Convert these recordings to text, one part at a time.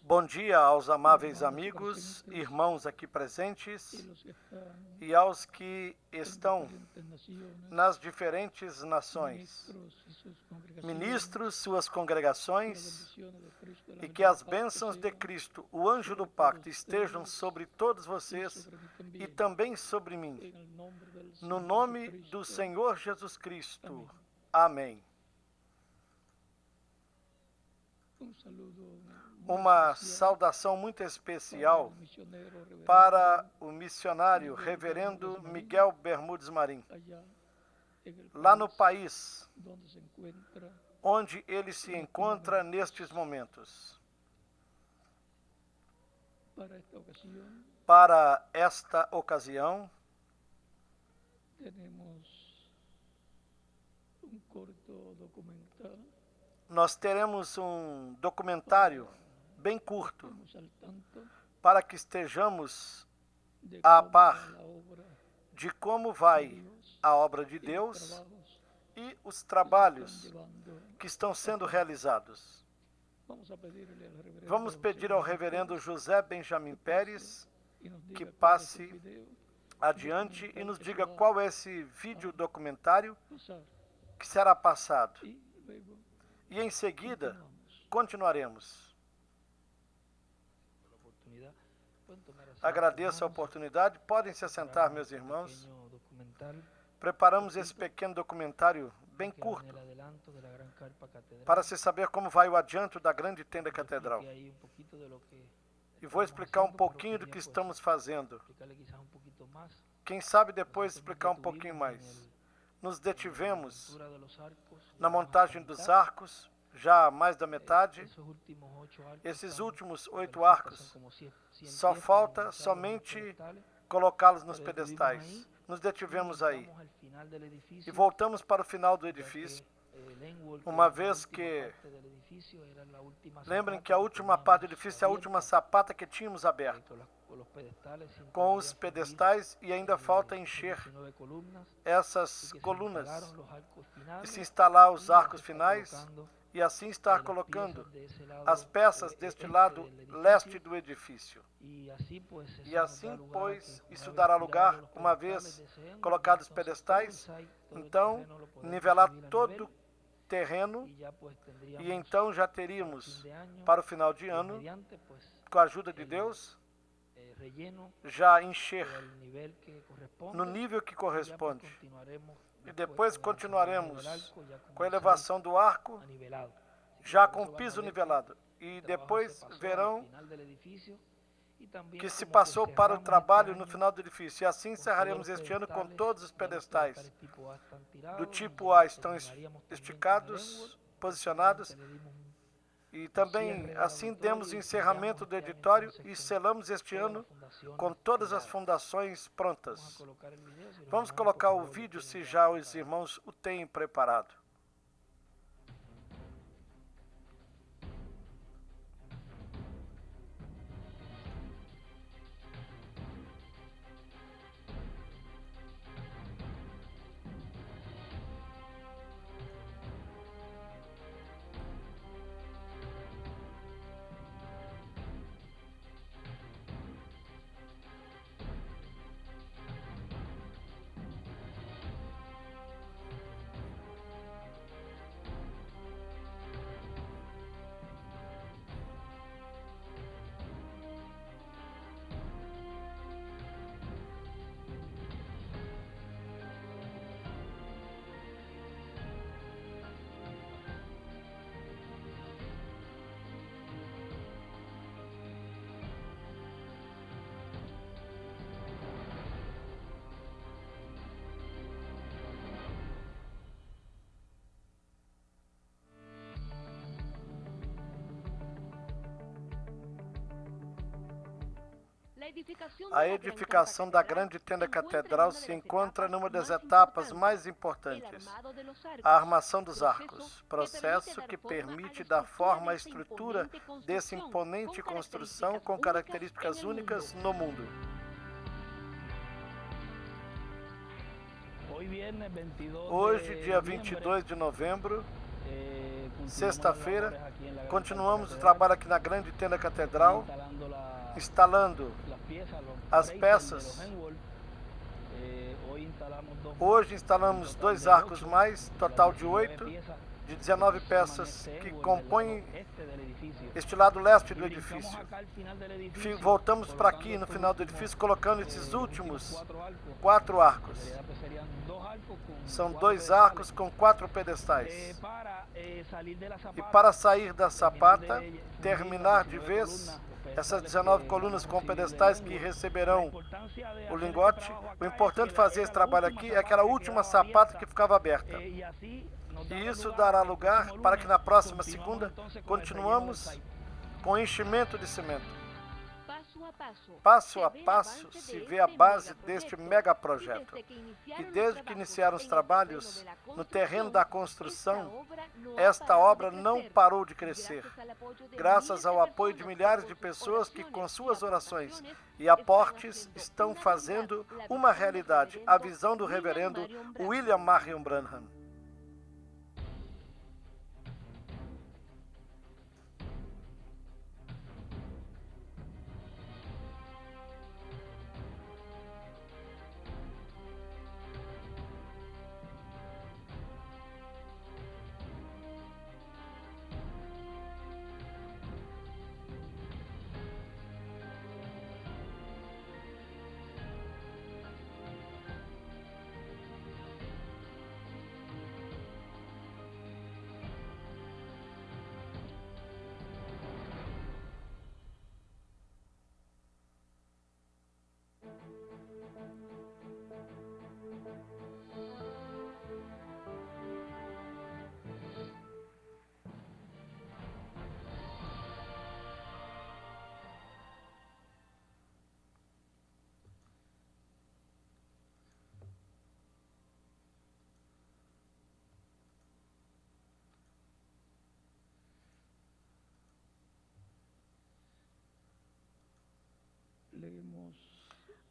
Bom dia aos amáveis amigos, irmãos aqui presentes e aos que estão nas diferentes nações, ministros, suas congregações, e que as bênçãos de Cristo, o anjo do pacto, estejam sobre todos vocês e também sobre mim. No nome do Senhor Jesus Cristo. Amém. Uma saudação muito especial para o missionário reverendo Miguel Bermudes Marim, lá no país onde ele se encontra nestes momentos. Para esta ocasião, nós teremos um documentário bem curto para que estejamos a par de como vai a obra de Deus e os trabalhos que estão sendo realizados. Vamos pedir ao reverendo José Benjamin Pérez que passe adiante e nos diga qual é esse vídeo documentário que será passado. E em seguida, continuaremos. Agradeço a oportunidade. Podem se assentar, meus irmãos. Preparamos esse pequeno documentário bem curto para se saber como vai o adianto da grande tenda catedral. E vou explicar um pouquinho do que estamos fazendo. Quem sabe depois explicar um pouquinho mais. Nos detivemos na montagem dos arcos, já mais da metade. Esses últimos 8 arcos, só falta somente colocá-los nos pedestais. Nos detivemos aí e voltamos para o final do edifício, uma vez que, lembrem que a última parte do edifício é a última sapata que tínhamos aberto, com os pedestais, e ainda falta encher essas colunas e se instalar os arcos finais e assim estar colocando as peças deste lado leste do edifício. E assim, pois, isso dará lugar, uma vez colocados os pedestais, então nivelar todo o terreno, e então já teríamos, para o final de ano, com a ajuda de Deus, já encher no nível que corresponde. E depois continuaremos com a elevação do arco, já com o piso nivelado. E depois verão que se passou para o trabalho no final do edifício. E assim encerraremos este ano com todos os pedestais do tipo A estão esticados, posicionados. E também assim demos o encerramento do editório e selamos este ano com todas as fundações prontas. Vamos colocar o vídeo se já os irmãos o têm preparado. A edificação da grande tenda catedral se encontra numa das etapas mais importantes, a armação dos arcos, processo que permite dar forma à estrutura dessa imponente construção com características únicas no mundo. Hoje, dia 22 de novembro, Sexta-feira, continuamos o trabalho aqui na grande tenda catedral, instalando as peças. Hoje instalamos 2 arcos mais, total de 8, de 19 peças que compõem este lado leste do edifício. Voltamos para aqui no final do edifício, colocando esses últimos 4 arcos. São 2 arcos com 4 pedestais. E para sair da sapata, terminar de vez essas 19 colunas com pedestais que receberão o lingote, o importante fazer esse trabalho aqui é aquela última sapata que ficava aberta. E isso dará lugar para que na próxima segunda continuamos com o enchimento de cimento. Passo a passo se vê a base deste megaprojeto. E desde que iniciaram os trabalhos no terreno da construção, esta obra não parou de crescer, graças ao apoio de milhares de pessoas que, com suas orações e aportes, estão fazendo uma realidade a visão do reverendo William Marion Branham.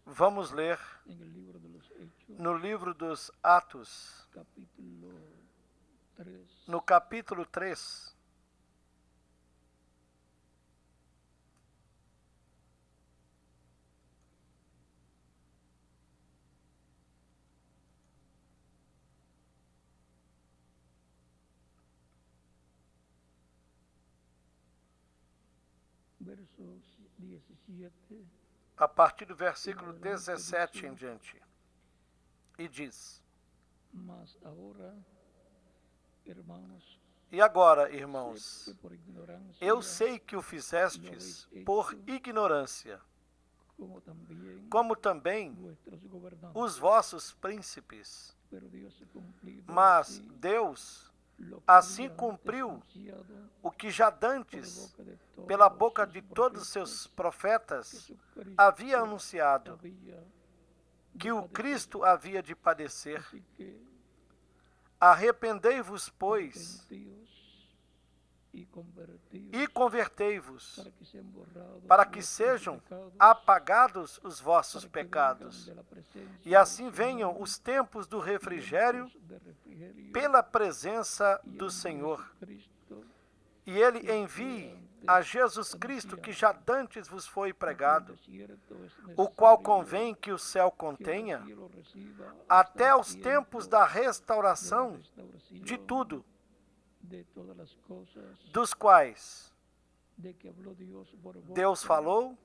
Vamos ler no livro dos Atos, no capítulo 3, a partir do versículo 17 em diante, e diz: E agora, irmãos, eu sei que o fizestes por ignorância, como também os vossos príncipes, mas Deus assim cumpriu o que já dantes, pela boca de todos os seus profetas, havia anunciado, que o Cristo havia de padecer. Arrependei-vos, pois, e convertei-vos, para que sejam apagados os vossos pecados, e assim venham os tempos do refrigério pela presença do Senhor. E Ele envie a Jesus Cristo, que já dantes vos foi pregado, o qual convém que o céu contenha, até os tempos da restauração de tudo, dos quais Deus falou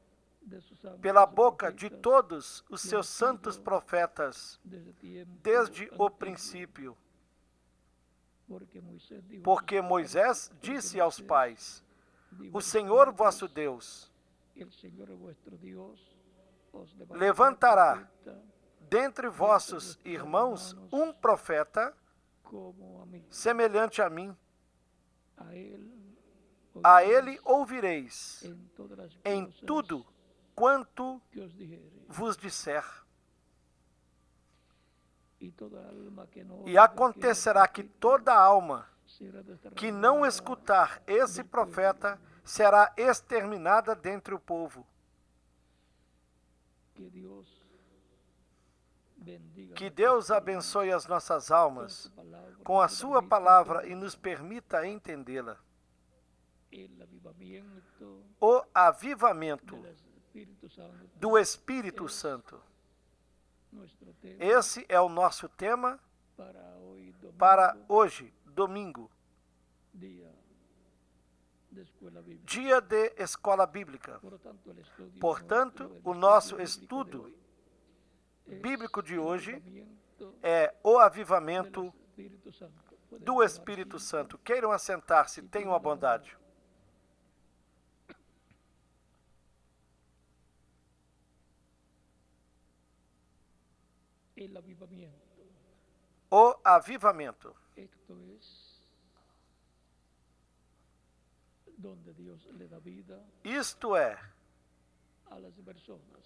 pela boca de todos os seus santos profetas, desde o princípio. Porque Moisés disse aos pais: O Senhor vosso Deus levantará dentre vossos irmãos um profeta semelhante a mim. A ele ouvireis em tudo quanto vos disser. E acontecerá que toda alma que não escutar esse profeta será exterminada dentre o povo. Que Deus abençoe as nossas almas com a sua palavra e nos permita entendê-la. O avivamento do Espírito Santo. Esse é o nosso tema para hoje, domingo, dia de escola bíblica. Portanto, o nosso estudo bíblico de hoje é o avivamento do Espírito Santo. Queiram assentar-se, tenham a bondade. O avivamento. Isto é,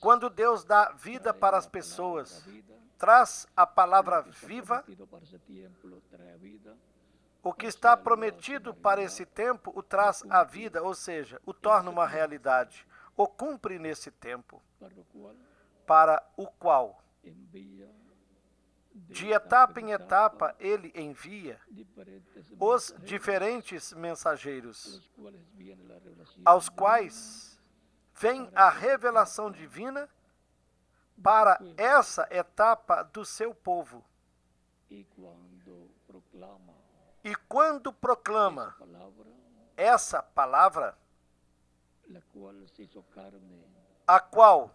quando Deus dá vida para as pessoas, traz a palavra viva, o que está prometido para esse tempo o traz à vida, ou seja, o torna uma realidade, o cumpre nesse tempo, para o qual, de etapa em etapa, ele envia os diferentes mensageiros, aos quais vem a revelação divina para essa etapa do seu povo. E quando proclama essa palavra, a qual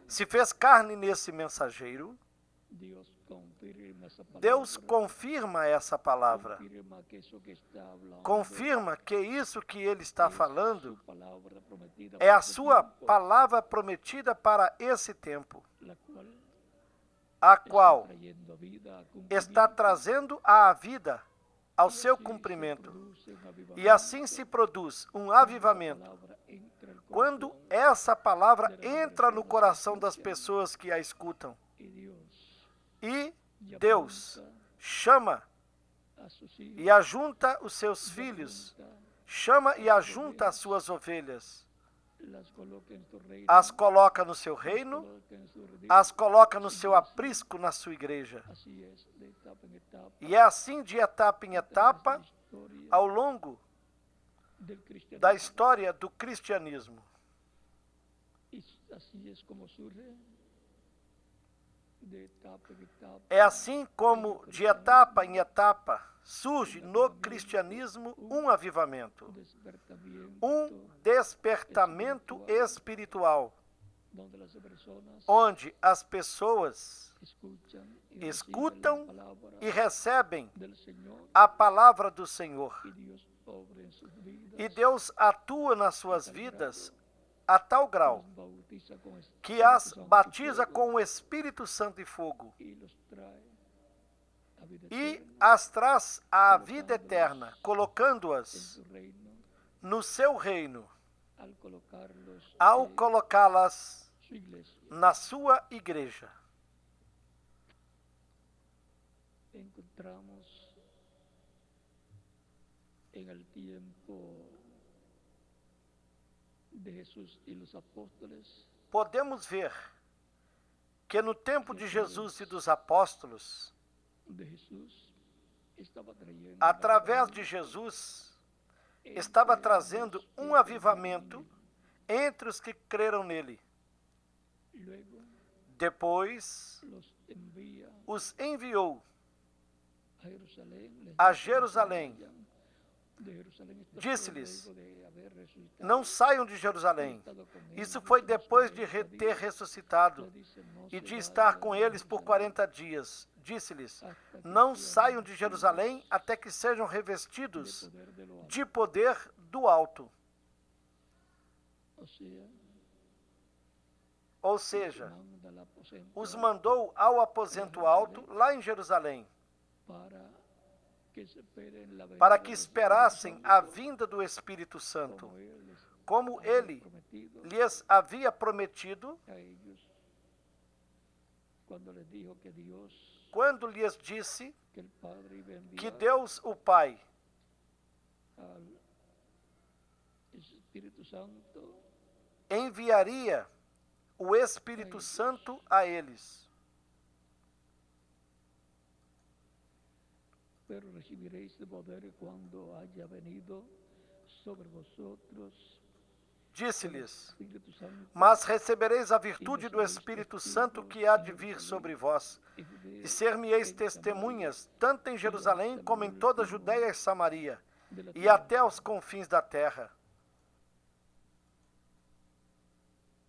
se fez carne nesse mensageiro, Deus confirma essa palavra. Confirma que isso que ele está falando é a sua palavra prometida para esse tempo, a qual está trazendo a vida ao seu cumprimento. E assim se produz um avivamento quando essa palavra entra no coração das pessoas que a escutam. E Deus chama e ajunta os seus filhos, chama e ajunta as suas ovelhas, as coloca no seu reino, as coloca no seu aprisco, na sua igreja. E é assim de etapa em etapa, ao longo da história do cristianismo. É assim como, de etapa em etapa, surge no cristianismo um avivamento, um despertamento espiritual, onde as pessoas escutam e recebem a palavra do Senhor. E Deus atua nas suas vidas a tal grau que as batiza com o Espírito Santo e fogo e as traz à vida eterna, colocando-as no seu reino, ao colocá-las na sua igreja. Encontramos en el tiempo de Jesús y los apóstoles, podemos ver que no tempo de Jesus e dos apóstolos, através de Jesus, estava trazendo um avivamento entre os que creram nele. Depois, os enviou a Jerusalém. Disse-lhes: não saiam de Jerusalém. Isso foi depois de ter ressuscitado e de estar com eles por 40 dias. Disse-lhes: não saiam de Jerusalém até que sejam revestidos de poder do alto. Ou seja, os mandou ao aposento alto, lá em Jerusalém, para que esperassem a vinda do Espírito Santo, como ele lhes havia prometido, quando lhes disse que Deus, o Pai, enviaria o Espírito Santo a eles. pero recibiréis de poder cuando haya venido sobre vosotros Disse-lhes: Espírito Santo, mas recebereis a virtude do Espírito Santo que há de vir sobre vós, e ser-me-eis testemunhas, tanto em Jerusalém como em toda a Judéia e Samaria, e até aos confins da terra.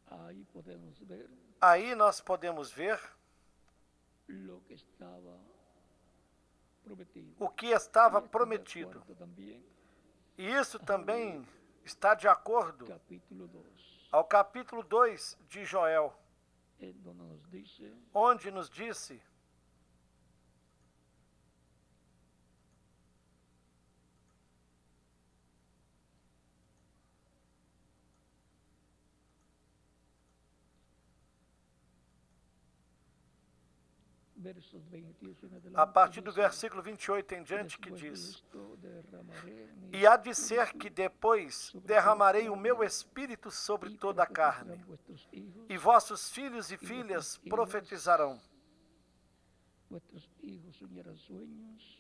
Aí podemos ver Aí nós podemos ver lo que estava prometido. o que estava Y está de prometido. acuerdo también E isso também está de acordo capítulo 2, ao capítulo 2 de Joel, en donde nos dice onde nos disse: versos 28 en adelante, a partir do dice, versículo 28 em diante, que después de diz: esto derramaré mi e há de ser que depois derramarei o meu espírito sobre y toda a carne, profetizarán vuestros hijos, e vossos filhos e filhas profetizarão, vuestros hijos soñarán sueños,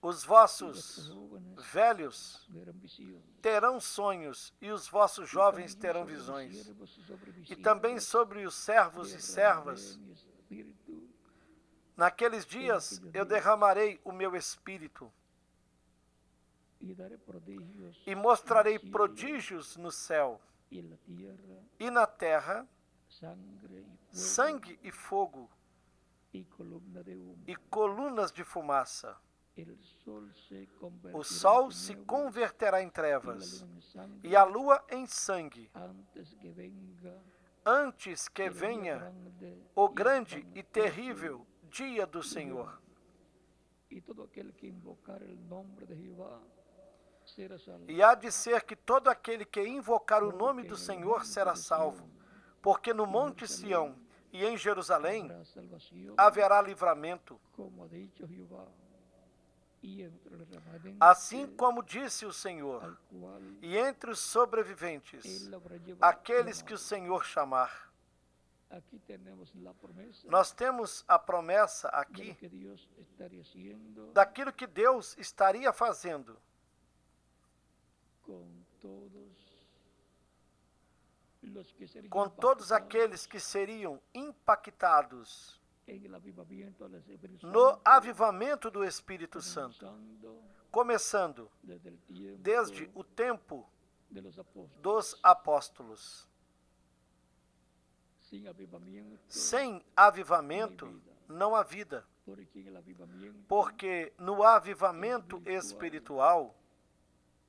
os vuestros vossos jóvenes velhos verán visiones, terão sonhos, e os vossos jovens también terão sobre visões. siervos y sobre E também siervas sobre os servos e derramaré servas, mi espíritu, naqueles dias eu derramarei o meu espírito, y daré prodigios e mostrarei en el cielo prodígios no céu y en la tierra, e na terra, sangre y fuego sangue e fogo, y columna de humo. e colunas de fumaça. El sol se convertirá O sol en se tinieblas converterá em y la trevas, luna en sangre e a lua em sangue, antes que venga antes que el día venha grande o y grande e espantoso terrível dia do de Senhor. Jehová. Y todo aquel que invocar el nombre de Jehová será salvo. E há de ser que todo aquele que invocar o nome do Senhor será salvo, porque no Monte Sião e em Jerusalém Habrá salvación, haverá livramento, como ha dicho Jehová, y entre el remanente assim como disse o Senhor, al cual e entre os sobreviventes, él habrá aqueles que o llamado. Senhor chamar. Aquí tenemos la promesa Nós temos a promessa de lo aqui que Dios estaría haciendo daquilo que Deus estaria fazendo con todos los que serían com todos impactados aqueles que seriam impactados en el avivamiento del Espíritu no Santo, avivamento do Espírito Santo, comenzando começando desde el tiempo desde o tempo de los apóstoles. dos apóstolos. Sin avivamiento, Sem avivamento não há vida, porque en el avivamiento porque no avivamento espiritual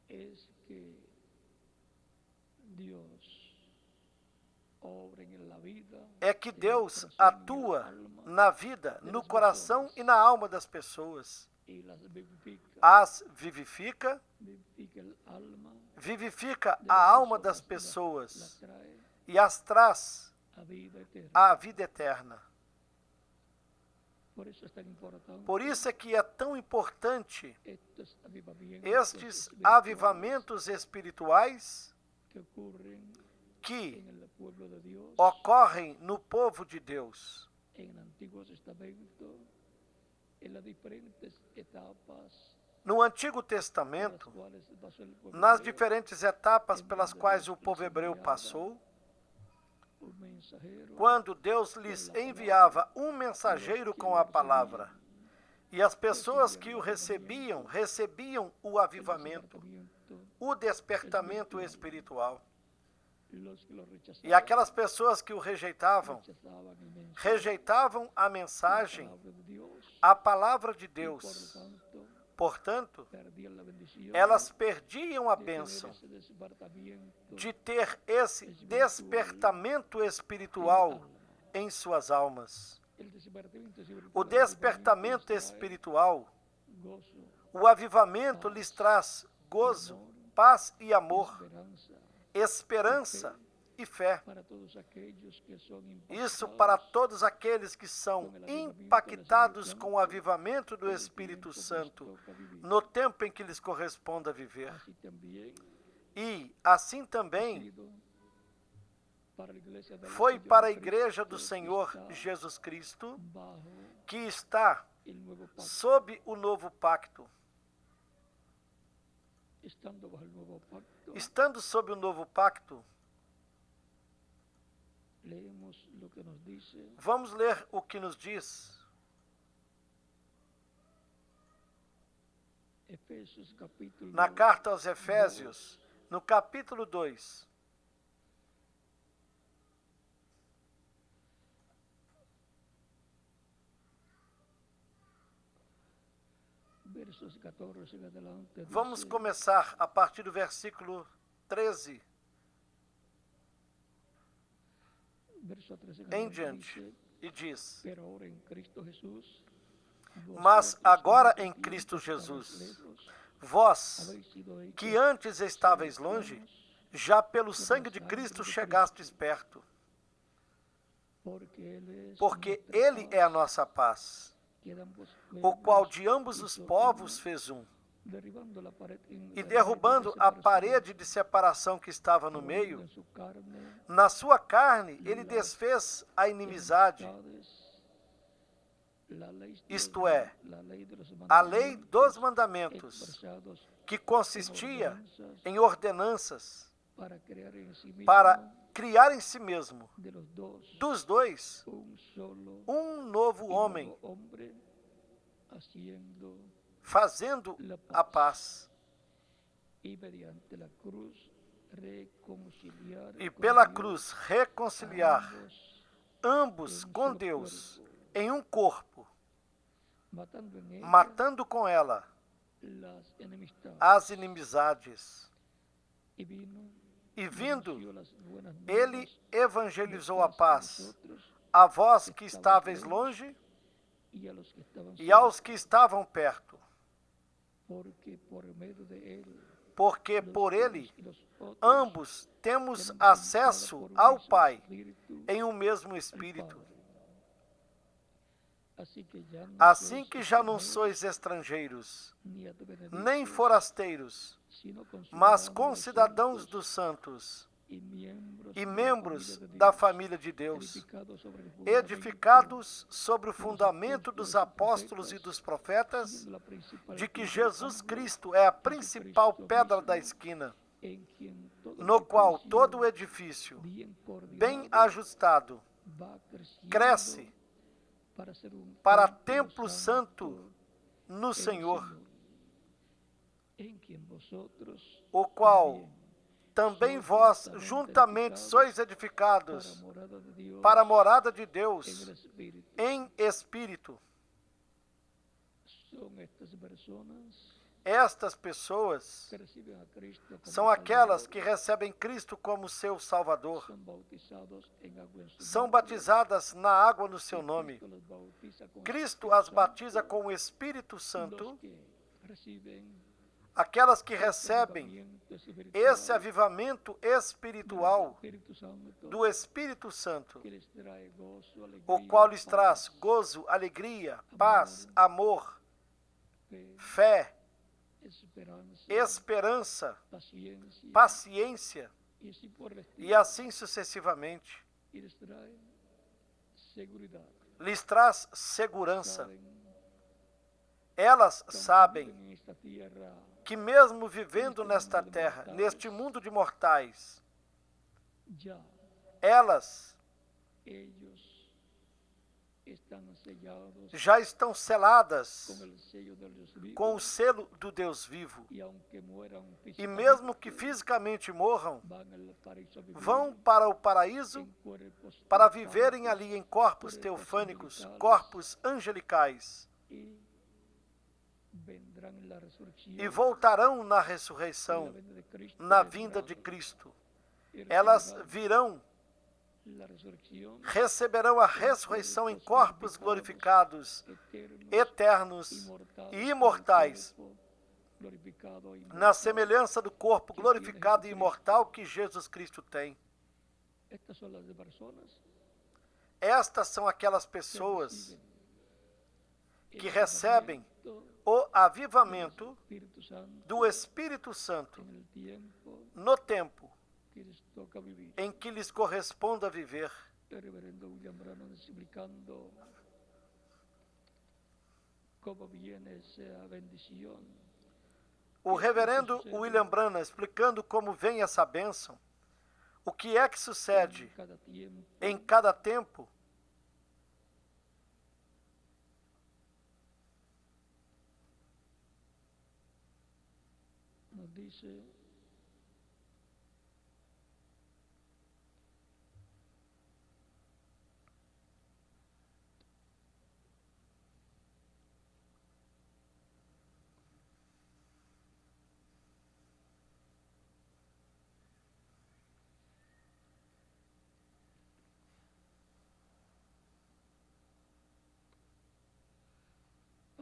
es que Dios obra en la vida, é que en el Deus corazón y en el atua alma, na vida, no coração e na alma das pessoas. y las vivifica, As vivifica, vivifica el alma vivifica de a las alma das personas, pessoas las trae e as traz a vida eterna. à vida eterna. Por eso es tan importante Por isso é que é tão importante estos avivamientos estes espirituales avivamentos espirituais que ocurren que en el pueblo de Dios, ocorrem no povo de Deus, en el Antiguo Testamento, en las diferentes etapas no Antigo por las Testamento, cuales pasó el pueblo nas hebreo, diferentes etapas pelas quais o povo hebreu passou, un mensajero quando Deus lhes enviava um mensageiro com a palavra. E as pessoas que o recebiam, recebiam o avivamento, o despertamento espiritual. los que lo rechazaban, E aquelas pessoas que o rejeitavam, rechazaban el mensaje, rejeitavam a mensagem, palabra de Dios, a palavra de y por Deus. tanto Portanto, perdían la bendición elas perdiam a de tener bênção ese despertamiento de ter esse despertamento espiritual em suas almas. el despertamiento espiritual, O despertamento trae espiritual, gozo, o avivamento lhes traz gozo, paz e amor, esperança esperança e fé. para todos aquellos que son Isso impactados para todos aqueles que são impactados com o avivamento do Espírito Santo no tempo em que lhes corresponde a viver. así también E assim também sido para la iglesia del foi Señor para a Cristo, Igreja do que Senhor está Jesus Cristo, bajo que está sob o novo pacto. Estando sob o novo pacto, vamos ler o que nos diz na carta aos Efésios, no capítulo 2. Vamos começar a partir do versículo 13 em diante. E diz: Mas agora em Cristo Jesus, vós, que antes estáveis longe, já pelo sangue de Cristo chegastes perto. Porque Ele é a nossa paz, o qual de ambos os povos fez um, e derrubando a parede de separação que estava no meio, na sua carne ele desfez a inimizade, isto é, a lei dos mandamentos, que consistia em ordenanças, para criar em si mesmo, dos dois, um novo homem, fazendo a paz, e pela cruz reconciliar ambos com Deus em um corpo, matando com ela as inimizades. E vindo, ele evangelizou a paz a vós que estáveis longe e aos que estavam perto, porque por ele ambos temos acesso ao Pai em um mesmo Espírito. Assim que já não sois estrangeiros, nem forasteiros, mas concidadãos dos santos e membros da família de Deus, edificados sobre o fundamento dos apóstolos e dos profetas, de que Jesus Cristo é a principal pedra da esquina, no qual todo o edifício, bem ajustado, cresce para templo santo no Senhor, o qual também vós juntamente sois edificados para a morada de Deus em Espírito. Estas pessoas são aquelas que recebem Cristo como seu Salvador, são batizadas na água no seu nome. Cristo as batiza com o Espírito Santo. Aquelas que recebem esse avivamento espiritual do Espírito Santo, o qual lhes traz gozo, alegria, paz, amor, fé, esperança, paciência, e assim sucessivamente. Lhes traz segurança. Elas sabem que mesmo vivendo nesta terra, neste mundo de mortais, elas já estão seladas com o selo do Deus vivo. E mesmo que fisicamente morram, vão para o paraíso para viverem ali em corpos teofânicos, corpos angelicais. E voltarão na ressurreição, na vinda de Cristo. Elas virão, receberão a ressurreição em corpos glorificados, eternos e imortais, na semelhança do corpo glorificado e imortal que Jesus Cristo tem. Estas são aquelas pessoas que recebem o avivamento do Espírito Santo no tempo em que lhes corresponda viver. O reverendo William Branham explicando como vem essa bênção, o que é que sucede em cada tempo. Nos dice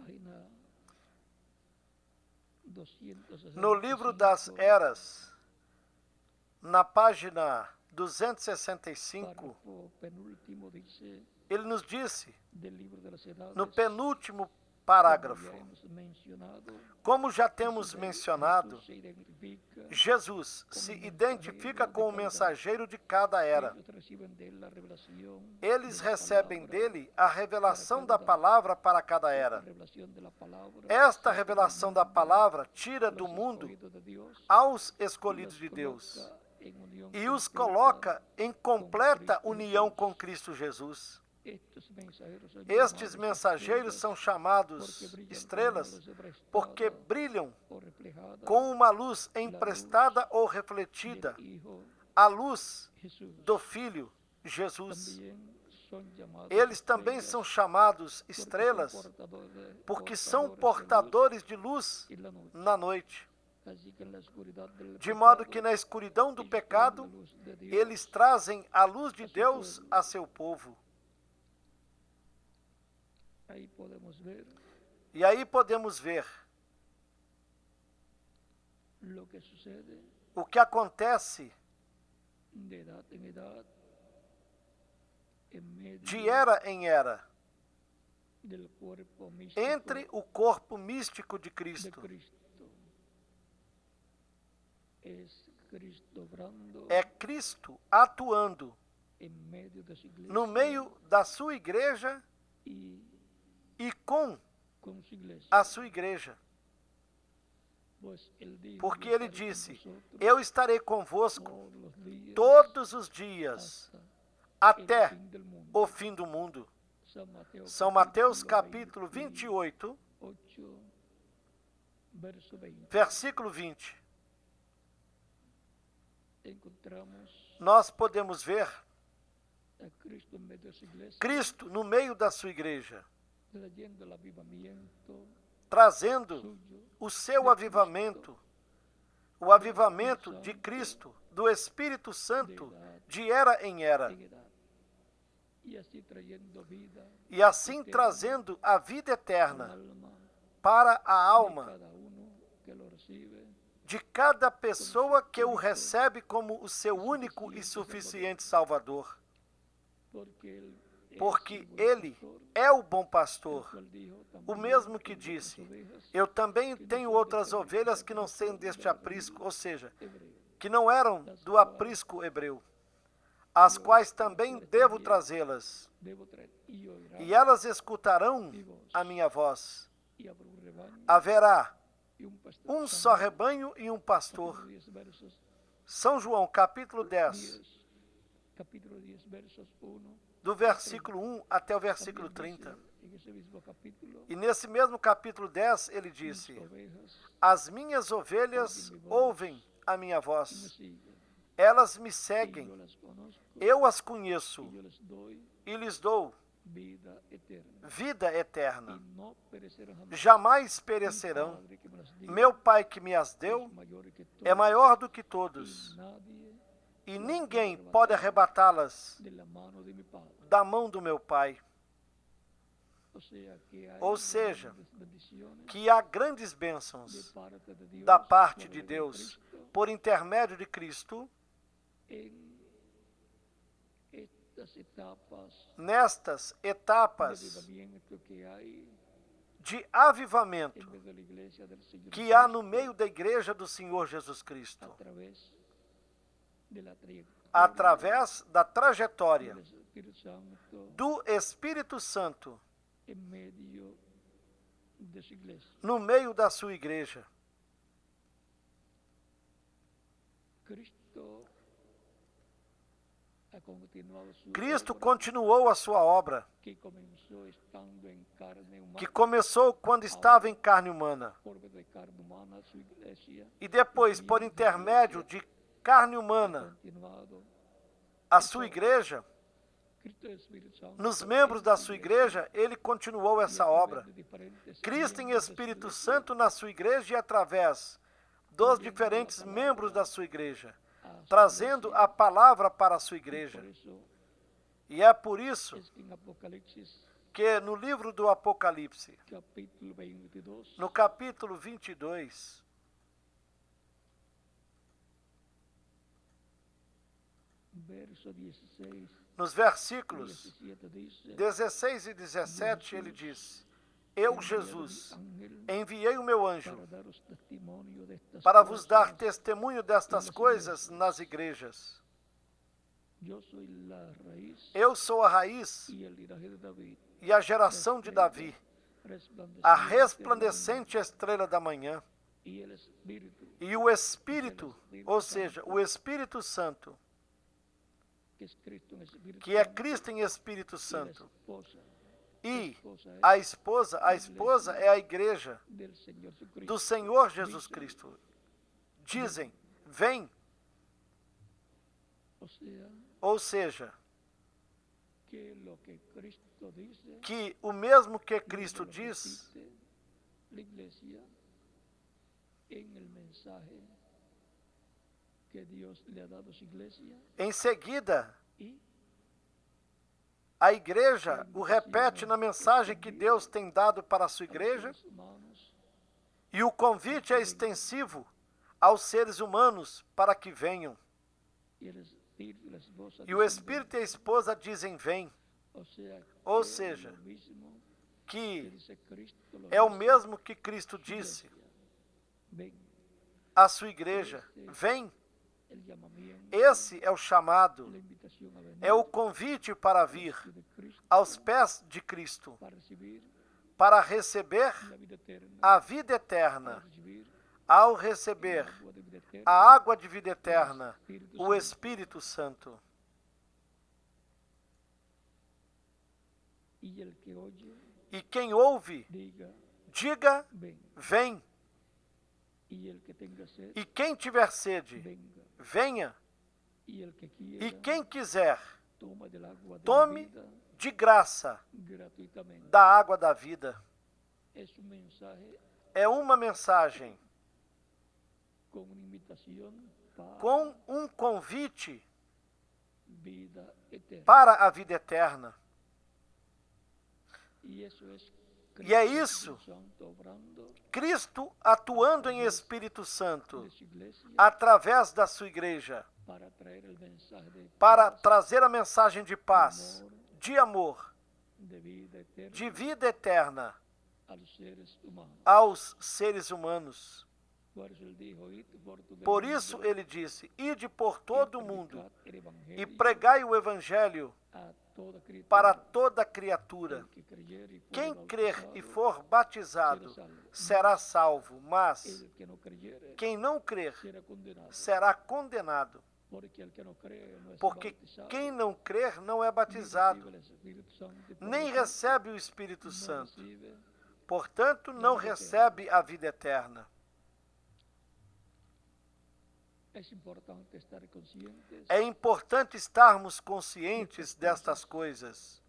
página No livro das Eras, na página 265, ele nos disse, no penúltimo parágrafo, como já temos mencionado, Jesus se identifica com o mensageiro de cada era. Eles recebem dele a revelação da palavra para cada era. Esta revelação da palavra tira do mundo aos escolhidos de Deus e os coloca em completa união com Cristo Jesus. Estes mensageiros são chamados estrelas porque brilham com uma luz emprestada ou refletida, a luz do Filho Jesus. Eles também são chamados estrelas porque são portadores de luz na noite. De modo que na escuridão do pecado, eles trazem a luz de Deus a seu povo. E aí podemos ver o que acontece de era em era entre o corpo místico de Cristo. É Cristo atuando no meio da sua igreja e com a sua igreja. Porque ele disse, eu estarei convosco todos os dias até o fim do mundo. São Mateus capítulo 28, versículo 20. Nós podemos ver Cristo no meio da sua igreja, trazendo o seu avivamento, o avivamento de Cristo, do Espírito Santo, de era em era, e assim trazendo a vida eterna para a alma de cada pessoa que o recebe como o seu único e suficiente Salvador. Porque ele é o bom pastor, o mesmo que disse, eu também tenho outras ovelhas que não são deste aprisco, ou seja, que não eram do aprisco hebreu, as quais também devo trazê-las, e elas escutarão a minha voz. Haverá um só rebanho e um pastor. São João, capítulo 10, do versículo 1 até o versículo 30. E nesse mesmo capítulo 10, ele disse, as minhas ovelhas ouvem a minha voz. Elas me seguem, eu as conheço e lhes dou vida eterna. Jamais perecerão. Meu Pai que me as deu é maior do que todos, e ninguém pode arrebatá-las da mão do meu Pai. Ou seja, que há grandes bênçãos da parte de Deus por intermédio de Cristo nestas etapas de avivamento que há no meio da igreja do Senhor Jesus Cristo, através da trajetória do Espírito Santo no meio da sua igreja. Cristo continuou a sua obra, que começou quando estava em carne humana, e depois, por intermédio de carne humana, a sua igreja, nos membros da sua igreja, ele continuou essa obra. Cristo em Espírito Santo na sua igreja e através dos diferentes membros da sua igreja, trazendo a palavra para a sua igreja. E é por isso que no livro do Apocalipse, no capítulo 22, nos versículos 16 e 17, ele diz: Eu, Jesus, enviei o meu anjo para vos dar testemunho destas coisas nas igrejas. Eu sou a raiz e a geração de Davi, a resplandecente estrela da manhã. E o Espírito, ou seja, o Espírito Santo, que é Cristo em Espírito Santo, e a esposa é a igreja do Senhor Jesus Cristo. Dizem, vem. Ou seja, que o mesmo que Cristo diz, em seguida, a igreja o repete na mensagem que Deus tem dado para a sua igreja, e o convite é extensivo aos seres humanos para que venham. E o Espírito e a esposa dizem, vem. Ou seja, que é o mesmo que Cristo disse à sua igreja, vem. Esse é o chamado, é o convite para vir aos pés de Cristo, para receber a vida eterna. Ao receber a água de vida eterna, o Espírito Santo. E quem ouve, diga, vem. E quem tiver sede, venha. E quem quiser, tome de graça da água da vida. É uma mensagem com um convite para a vida eterna. E é isso, Cristo atuando em Espírito Santo, através da sua igreja, para trazer a mensagem de paz, de amor, de vida eterna aos seres humanos. Por isso ele disse, ide por todo o mundo e pregai o Evangelho para toda criatura. Quem crer e for batizado será salvo, mas quem não crer será condenado. Porque quem não crer não é batizado, nem recebe o Espírito Santo. Portanto, não recebe a vida eterna. É importante estarmos conscientes destas coisas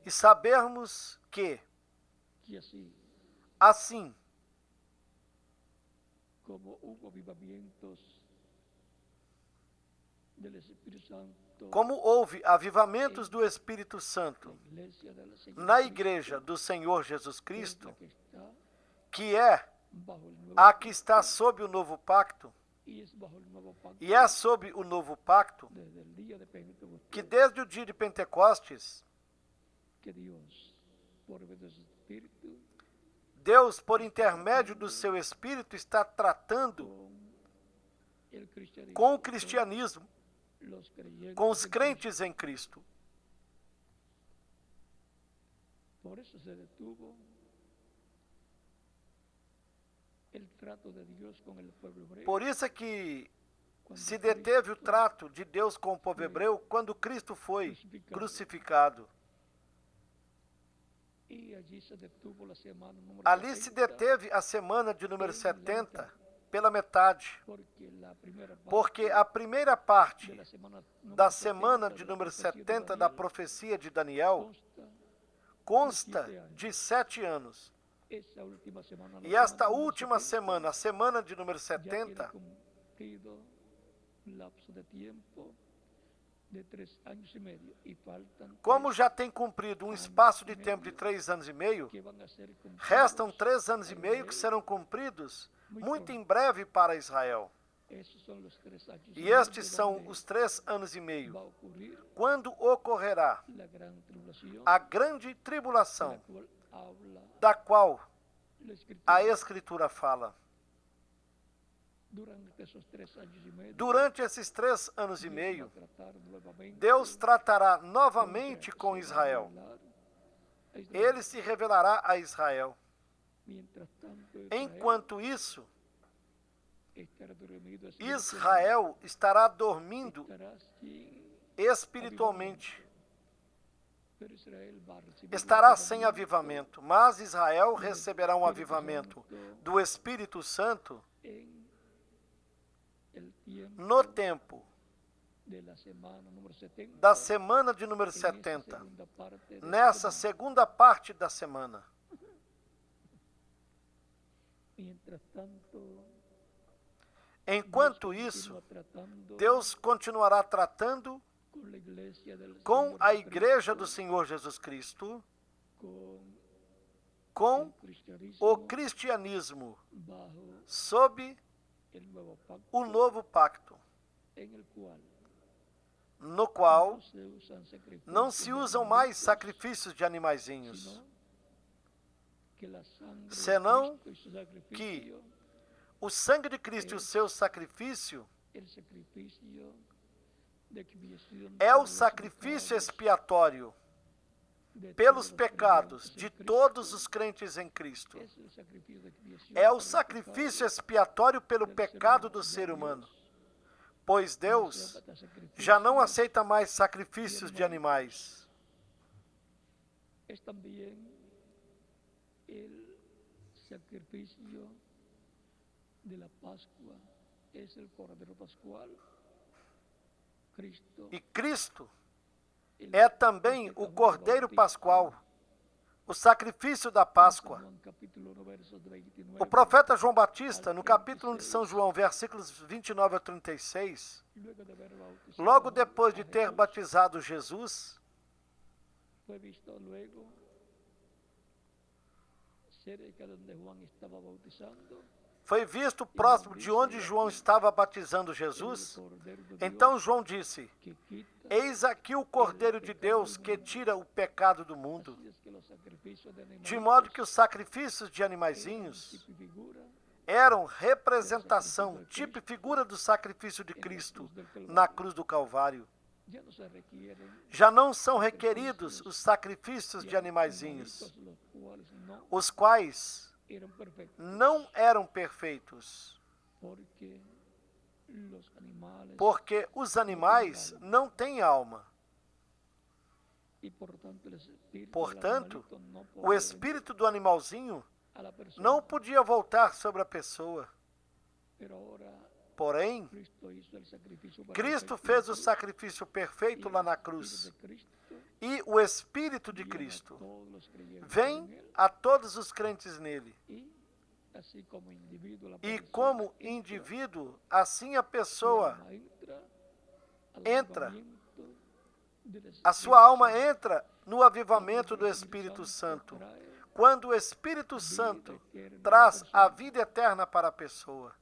e sabermos que, assim como houve avivamentos do Espírito Santo na igreja do Senhor Jesus Cristo, que é a que está sob o novo pacto, e é sob o novo pacto que desde o dia de Pentecostes, Deus, por intermédio do seu Espírito, está tratando com o cristianismo, com os crentes em Cristo. Por eso se detuvo el trato de Dios con el pueblo hebreo. Por isso é que se deteve o trato de Deus com o povo hebreu quando Cristo foi crucificado. Ali se deteve a semana de número 70 pela metade, porque a primeira parte da semana de número 70 da profecia de Daniel consta de 7 anos. E esta última semana, a semana de número 70, como já tem cumprido um espaço de tempo de 3 anos e meio, restam 3 anos e meio que serão cumpridos muito em breve para Israel. E estes são os 3 anos e meio, quando ocorrerá a grande tribulação, da qual a Escritura fala. Durante esses 3 anos e meio, Deus tratará novamente com Israel. Ele se revelará a Israel. Enquanto isso, Israel estará dormindo espiritualmente. Estará sem avivamento, mas Israel receberá um avivamento do Espírito Santo no tempo da semana de número 70, nessa segunda parte da semana. Enquanto isso, Deus continuará tratando com a Igreja do Senhor Jesus Cristo, com o cristianismo, sob o novo pacto, no qual não se usam mais sacrifícios de animaizinhos, senão que o sangue de Cristo e o seu sacrifício é o sacrifício expiatório pelos pecados de todos os crentes em Cristo. É o sacrifício expiatório pelo pecado do ser humano, pois Deus já não aceita mais sacrifícios de animais. E Cristo é também o Cordeiro Pascual, o sacrifício da Páscoa. O profeta João Batista, no capítulo 1 de São João, versículos 29 a 36, logo depois de ter batizado Jesus, foi visto próximo de onde João estava batizando Jesus. Então João disse: eis aqui o Cordeiro de Deus que tira o pecado do mundo. De modo que os sacrifícios de animaizinhos eram representação, tipo e figura do sacrifício de Cristo na cruz do Calvário. Já não são requeridos os sacrifícios de animaizinhos, os quais não eram perfeitos, porque os animais não têm alma. Portanto, o espírito do animalzinho não podia voltar sobre a pessoa. Porém, Cristo fez o sacrifício perfeito lá na cruz. E o Espírito de Cristo vem a todos os crentes nele. E como indivíduo, assim a pessoa entra, a sua alma entra no avivamento do Espírito Santo, quando o Espírito Santo traz a vida eterna para a pessoa.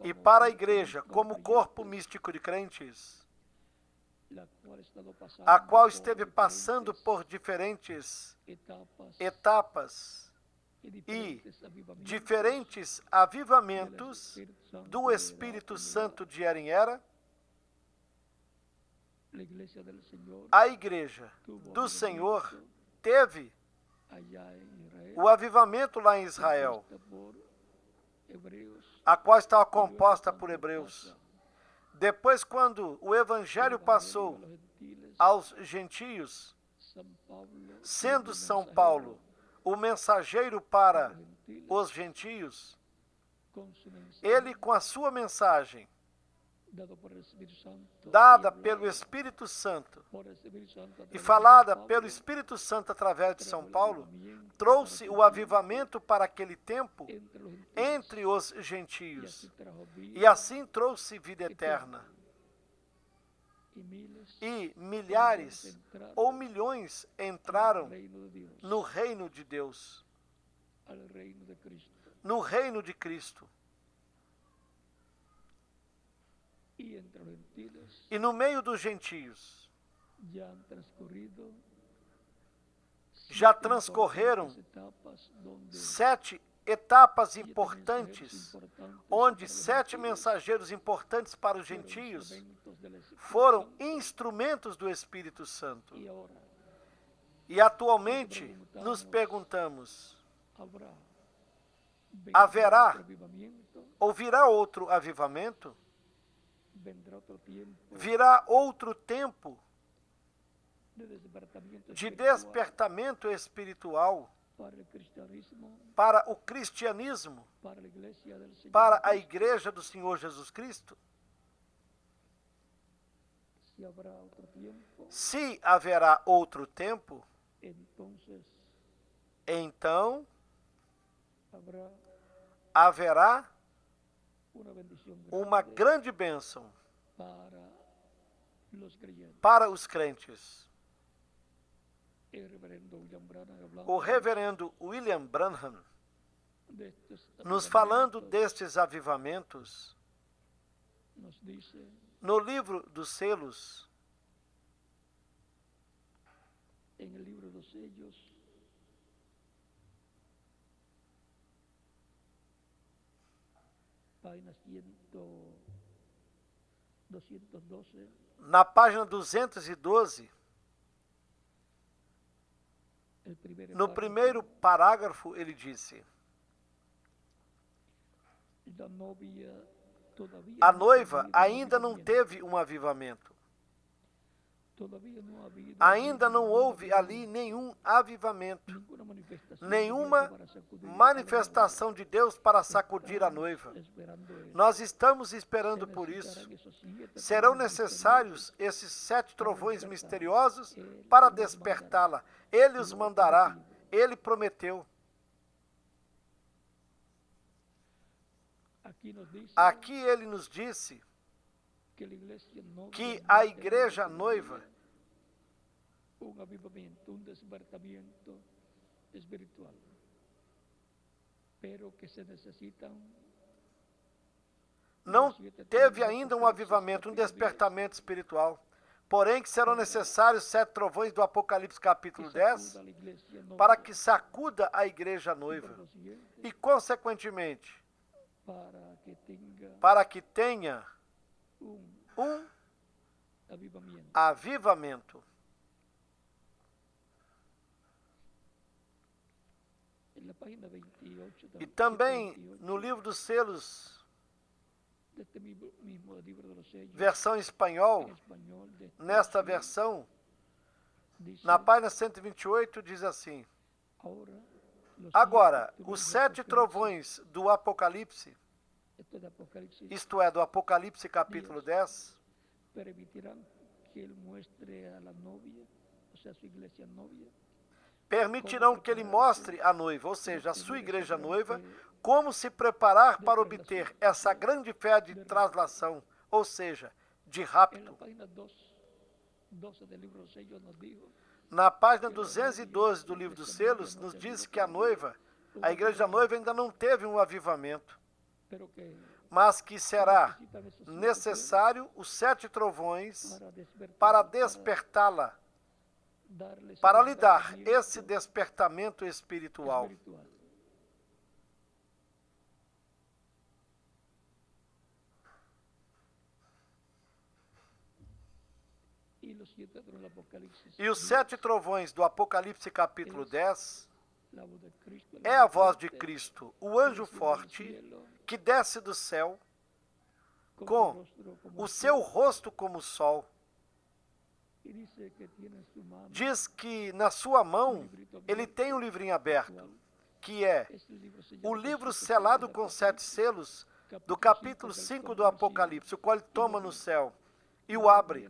E para a igreja, como corpo místico de crentes, a qual esteve passando por diferentes etapas e diferentes avivamentos do Espírito Santo de era em era, a igreja do Senhor teve o avivamento lá em Israel, a qual estava composta por hebreus. Depois, quando o evangelho passou aos gentios, sendo São Paulo o mensageiro para os gentios, ele, com a sua mensagem, dada pelo Espírito Santo e falada pelo Espírito Santo através de São Paulo, trouxe o avivamento para aquele tempo entre os gentios, e assim trouxe vida eterna. E milhares ou milhões entraram no reino de Deus, no reino de Cristo. E no meio dos gentios já transcorreram 7 etapas importantes, onde 7 mensageiros importantes para os gentios foram instrumentos do Espírito Santo. E atualmente nos perguntamos: haverá ou virá outro avivamento? Virá outro tempo de despertamento espiritual para o cristianismo, para a igreja do Senhor Jesus Cristo? Se haverá outro tempo, então haverá uma grande bênção para os crentes. O reverendo William Branham, nos falando destes avivamentos, no livro dos selos, na página 212, no primeiro parágrafo, ele disse: a noiva ainda não teve um avivamento. Ainda não houve ali nenhum avivamento, nenhuma manifestação de Deus para sacudir a noiva. Nós estamos esperando por isso. Serão necessários esses 7 trovões misteriosos para despertá-la. Ele os mandará. Ele prometeu. Aqui ele nos disse que a igreja noiva não teve ainda um avivamento, um despertamento espiritual. Porém, que serão necessários 7 trovões do Apocalipse capítulo 10 para que sacuda a igreja noiva e, consequentemente, para que tenha um avivamento. E também no livro dos selos, versão em espanhol, nesta versão, na página 128, diz assim: agora, os 7 trovões do Apocalipse, isto é, do Apocalipse capítulo 10, permitirão que ele mostre a noiva, ou seja, a sua igreja noiva, como se preparar para obter essa grande fé de traslação, ou seja, de rapto. Na página 212 do livro dos selos, nos diz que a noiva, a igreja noiva, ainda não teve um avivamento, mas que será necessário os 7 trovões para despertá-la, para lhe dar esse despertamento espiritual. E os 7 trovões do Apocalipse capítulo 10 é a voz de Cristo, o anjo forte que desce do céu com o seu rosto como o sol. Diz que na sua mão ele tem um livrinho aberto, que é o livro selado com 7 selos do capítulo 5 do Apocalipse, o qual ele toma no céu e o abre.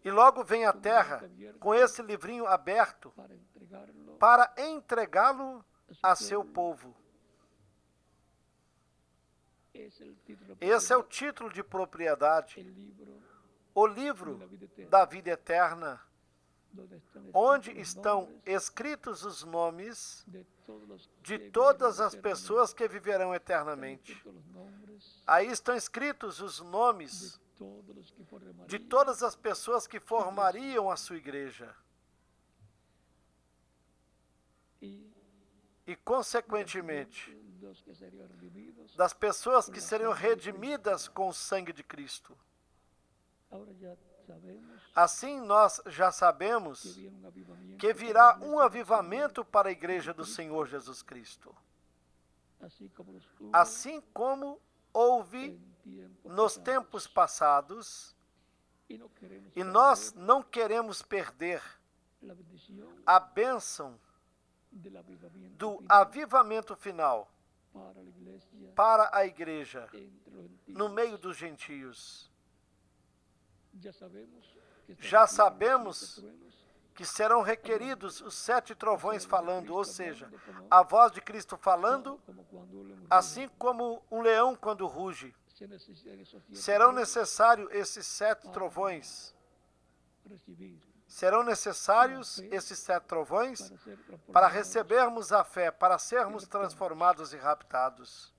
E logo vem à terra com esse livrinho aberto para entregá-lo a seu povo. Esse é o título de propriedade, o livro da vida eterna, onde estão escritos os nomes de todas as pessoas que viverão eternamente. Aí estão escritos os nomes de todas as pessoas que formariam a sua igreja. E, consequentemente, das pessoas que seriam redimidas com o sangue de Cristo. Assim nós já sabemos que virá um avivamento para a igreja do Senhor Jesus Cristo. Assim como houve nos tempos passados, e nós não queremos perder a bênção do avivamento final para a igreja no meio dos gentios. Já sabemos que serão requeridos os 7 trovões falando, ou seja, a voz de Cristo falando, assim como um leão quando ruge. Serão necessários esses 7 trovões. Serão necessários esses 7 trovões para recebermos a fé, para sermos transformados e raptados.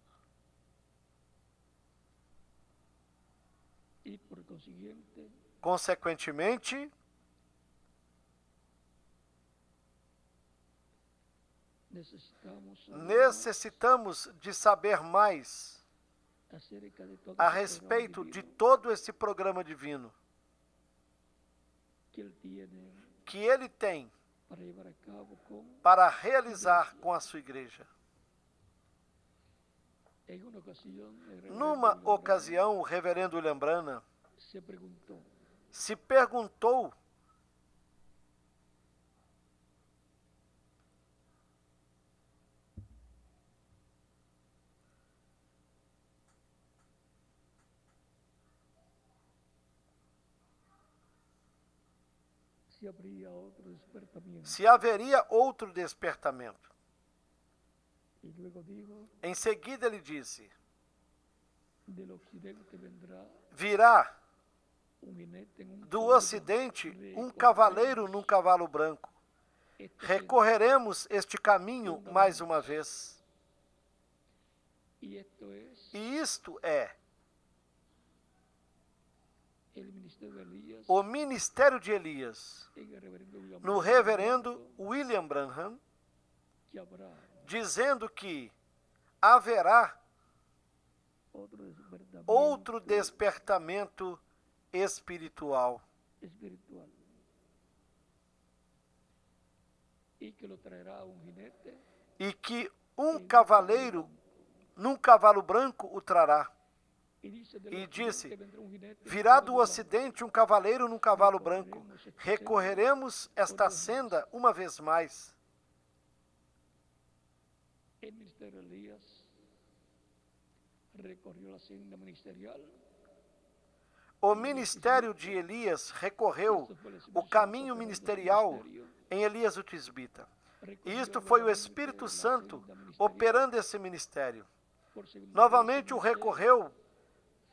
Consequentemente, necessitamos de saber mais a respeito de todo esse programa divino que ele tem para realizar com a sua igreja. Numa ocasião, o reverendo William Branham se perguntou se haveria outro despertamento. Em seguida ele disse: virá do ocidente um cavaleiro num cavalo branco. Recorreremos este caminho mais uma vez. E isto é o ministério de Elias, no reverendo William Branham, dizendo que haverá outro despertamento espiritual. E que um cavaleiro num cavalo branco o trará. E disse: virá do ocidente um cavaleiro num cavalo branco. Recorreremos esta senda uma vez mais. O ministério de Elias recorreu o caminho ministerial em Elias o Tisbita. E isto foi o Espírito Santo operando esse ministério. Novamente o recorreu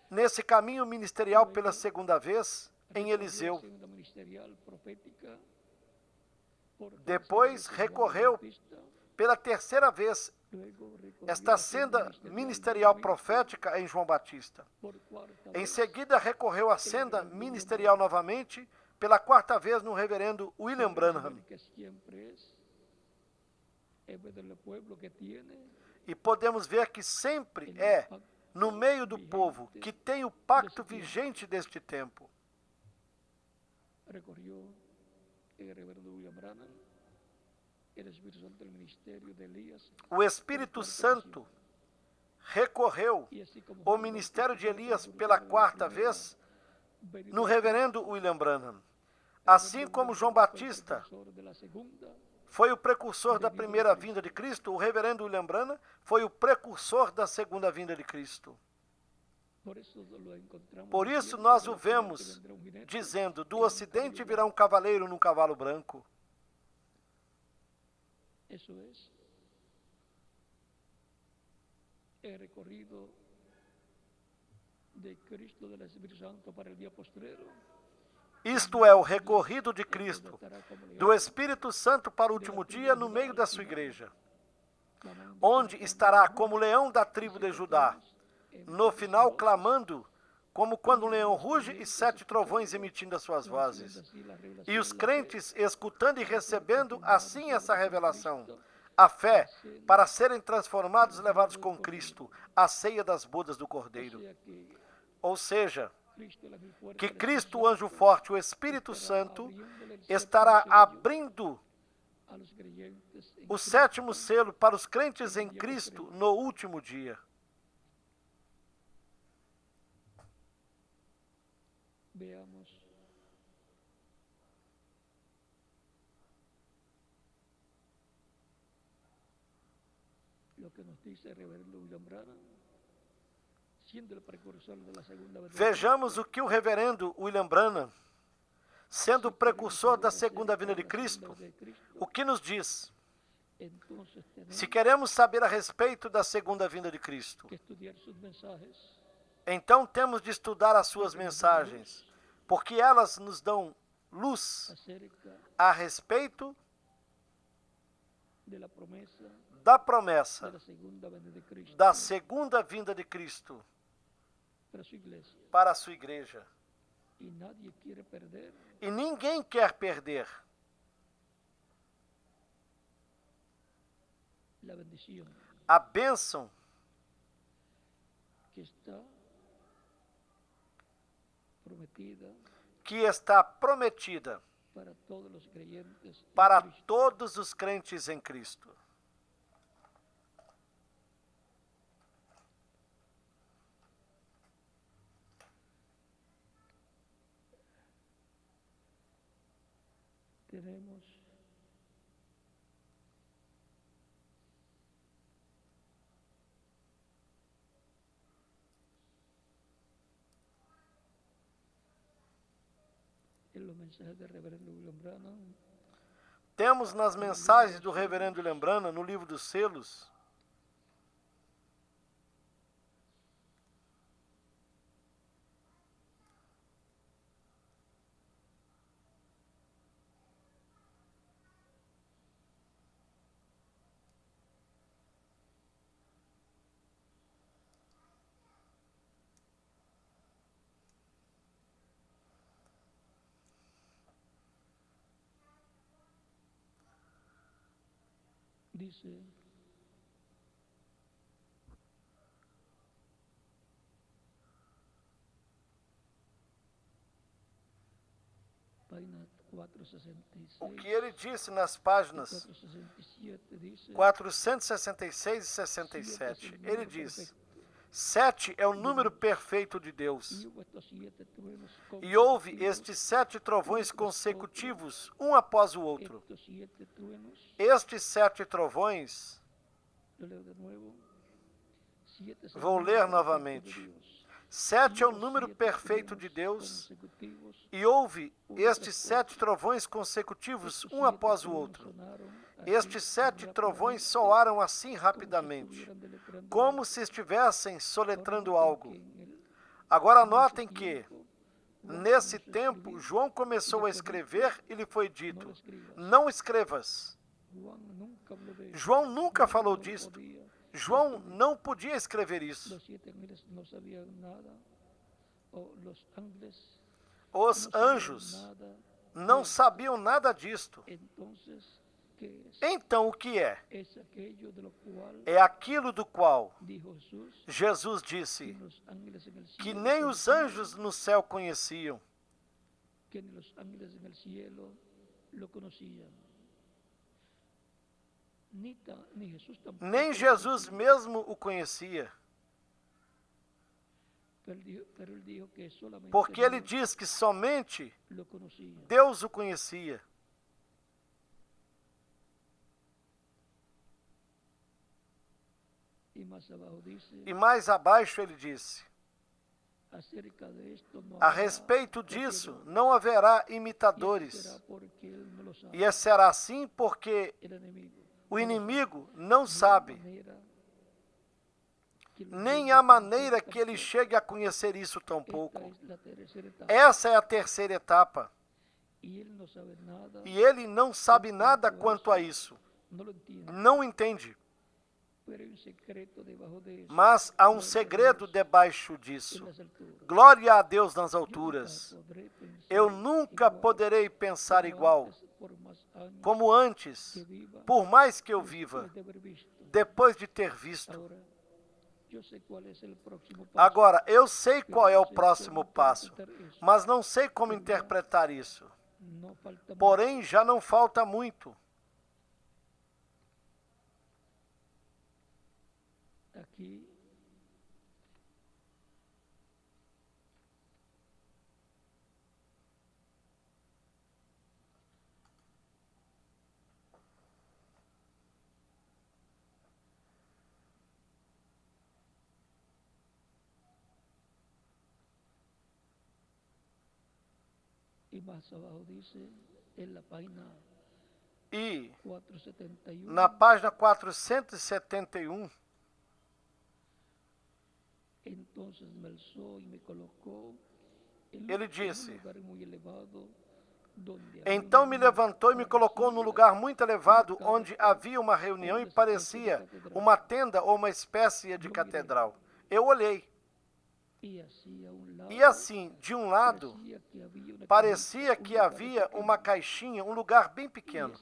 nesse caminho ministerial pela segunda vez em Eliseu. Depois recorreu pela terceira vez esta senda ministerial profética em João Batista. Em seguida recorreu à senda ministerial novamente pela 4ª vez no reverendo William Branham. E podemos ver que sempre é no meio do povo que tem o pacto vigente deste tempo. recorrió el reverendo William Branham, el Espíritu Santo del ministerio de Elías. O Espírito Santo recorreu ao ministério de Elias pela quarta vez no reverendo William Branham. Assim como João Batista foi o precursor da primeira vinda de Cristo, o reverendo William Branham foi o precursor da segunda vinda de Cristo. Por isso nós o vemos dizendo, do ocidente virá um cavaleiro num cavalo branco. Isso é o recorrido de Cristo do Espírito Santo para o dia posterior. Isto é o recorrido de Cristo, do Espírito Santo para o último dia no meio da sua igreja, onde estará como leão da tribo de Judá, no final clamando, como quando um leão ruge e 7 trovões emitindo as suas vozes. E os crentes escutando e recebendo assim essa revelação, a fé, para serem transformados e levados com Cristo, a ceia das bodas do Cordeiro. Ou seja, que Cristo, o anjo forte, o Espírito Santo, estará abrindo o 7º selo para os crentes em Cristo no último dia. Veamos o que nos diz o reverendo William Branham, sendo o precursor da segunda vinda. Vejamos o que o reverendo William Branham, sendo o precursor da segunda vinda de Cristo, o que nos diz. Se queremos saber a respeito da segunda vinda de Cristo, então temos de estudar as suas mensagens, porque elas nos dão luz a respeito da promessa da segunda vinda de Cristo para a sua igreja. E ninguém quer perder a bênção que está prometida para todos os crentes em Cristo. Teremos Temos nas mensagens do reverendo William Branham, no livro dos selos, dice: página 466. O que ele disse nas páginas 466 e 67. Ele diz: 7 é o número perfeito de Deus. E houve estes 7 trovões consecutivos, um após o outro. Estes 7 trovões, vou ler novamente. 7 é o número perfeito de Deus, e houve estes 7 trovões consecutivos, um após o outro. Estes 7 trovões soaram assim rapidamente, como se estivessem soletrando algo. Agora notem que, nesse tempo, João começou a escrever e lhe foi dito: não escrevas. João nunca falou disto. João não podia escrever isso. Os anjos não sabiam nada disto. Então, o que é? É aquilo do qual Jesus disse que nem os anjos no céu conheciam, que ni los ángeles en el cielo lo conocían. Ni Jesús tampoco Nem lo Jesus conocía. mesmo o conhecia, Pero él dijo que solamente porque ele Dios diz que somente lo conocía. Deus o conhecia. Y más abajo dice, E mais abaixo ele disse: acerca de esto no a habrá respeito disso, copiador. não haverá Y eso imitadores. será porque él no lo sabe. E será assim porque El enemigo o no lo sabe. inimigo não Ni sabe, manera que lo nem llegue a a maneira conocer que ele tampoco. chegue a conhecer isso Esta tampouco. es la tercera etapa. Essa é a terceira etapa. Y él no sabe nada, E ele não sabe nada quanto a isso. no lo entiende. Não entende. Pero hay un secreto debajo de eso. Mas há um Gloria a segredo Dios debaixo en disso. las alturas. Glória a Deus nas Yo nunca alturas. podré pensar Eu nunca igual poderei pensar como igual, antes, por más años como antes, que viva, por mais que eu después viva, de haber visto. depois de ter visto. Ahora, yo sé cuál es el próximo paso, Agora, eu sei pero qual é no o sé próximo cómo passo, interpretar eso. mas não sei como interpretar isso. No falta mucho. Porém, já não falta muito. Aquí y más abajo dice en la página E 471, na página 471, entonces me alzó y me colocó en ele un disse: lugar muy elevado donde había então una me luz levantou e me colocou num lugar muito elevado, onde havia uma reunião e parecia uma tenda ou uma espécie de catedral. Eu olhei, y así a un lado e assim, de um lado, parecía que parecia que havia había una uma caixinha, um lugar bem pequeno.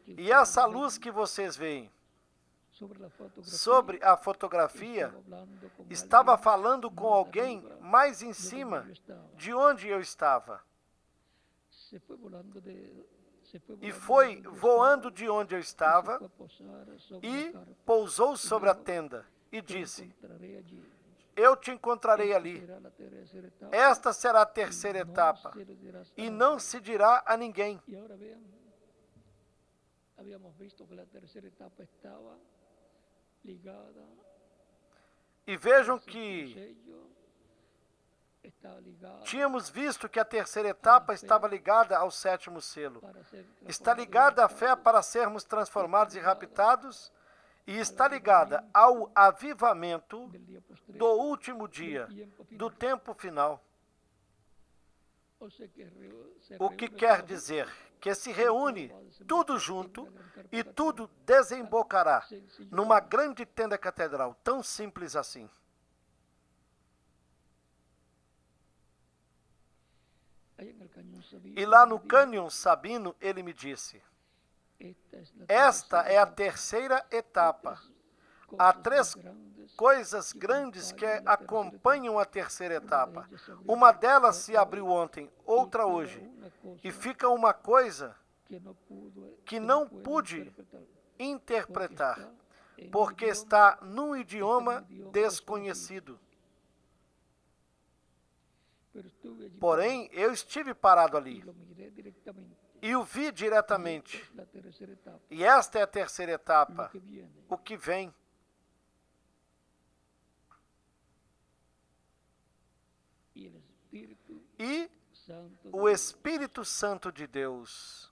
E essa luz que vocês veem sobre a fotografia estava falando com alguém mais em cima de onde eu estava. E foi voando de onde eu estava e pousou sobre a tenda e disse: eu te encontrarei ali. Esta será a terceira etapa e não se dirá a ninguém. Y ahora vean, habíamos visto que la tercera etapa estaba ligada E vejam al que sello, estaba ligada tínhamos visto que a terceira etapa estava ligada ao sétimo selo. para ser Está transformado y ligada à fé raptado, para sermos transformados e raptados, e está ligada ao avivamento del día posterior, do último dia, do tempo final. o sea que se O que reúne quer todo dizer que se reúne tudo junto e tudo desembocará numa grande tenda catedral, tão simples assim. ahí en el cañón Sabino, E lá no dijo, Cânion Sabino, ele me disse: esta esta é a terceira etapa. Há três coisas grandes que acompanham a terceira etapa. Uma delas se abriu ontem, outra hoje. E fica uma coisa que não pude interpretar, porque está num idioma desconhecido. Porém, eu estive parado ali e o vi diretamente. E esta é a terceira etapa, o que vem. E o Espírito Santo de Deus.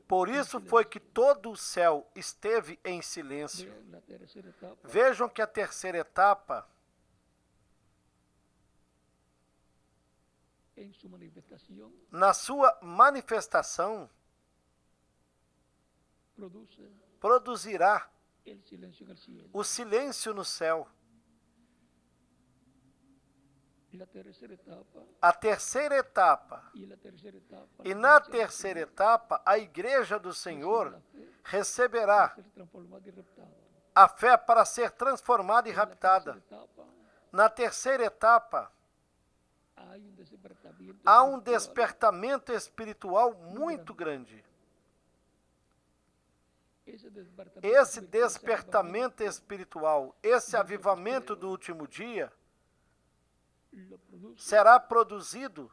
Por isso foi que todo o céu esteve em silêncio. Vejam que a terceira etapa, na sua manifestação, produzirá o silêncio no céu. A terceira etapa. E na terceira etapa, a igreja do Senhor receberá a fé para ser transformada e raptada. Na terceira etapa, há um despertamento espiritual muito grande. Esse despertamento espiritual, esse avivamento do último dia, será produzido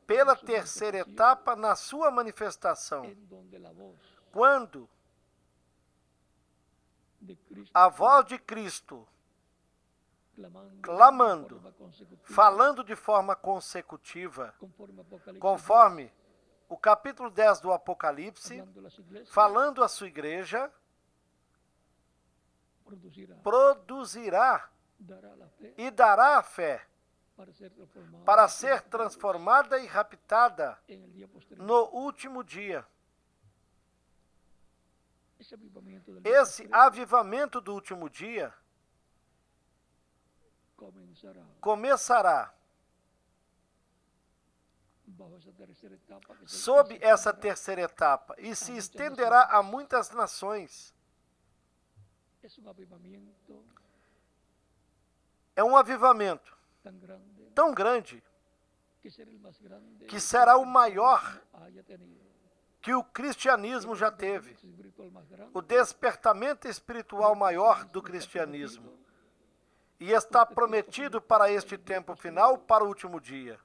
pela terceira etapa na sua manifestação, quando a voz de Cristo, clamando, falando de forma consecutiva, conforme o capítulo 10 do Apocalipse, falando à sua igreja, produzirá e dará a fé para ser transformada e raptada no último dia. Esse avivamento do último dia começará sob essa terceira etapa e se estenderá a muitas nações. É um avivamento tão grande que será o maior que o cristianismo já teve, o despertamento espiritual maior do cristianismo. E está prometido para este tempo final, para o último dia,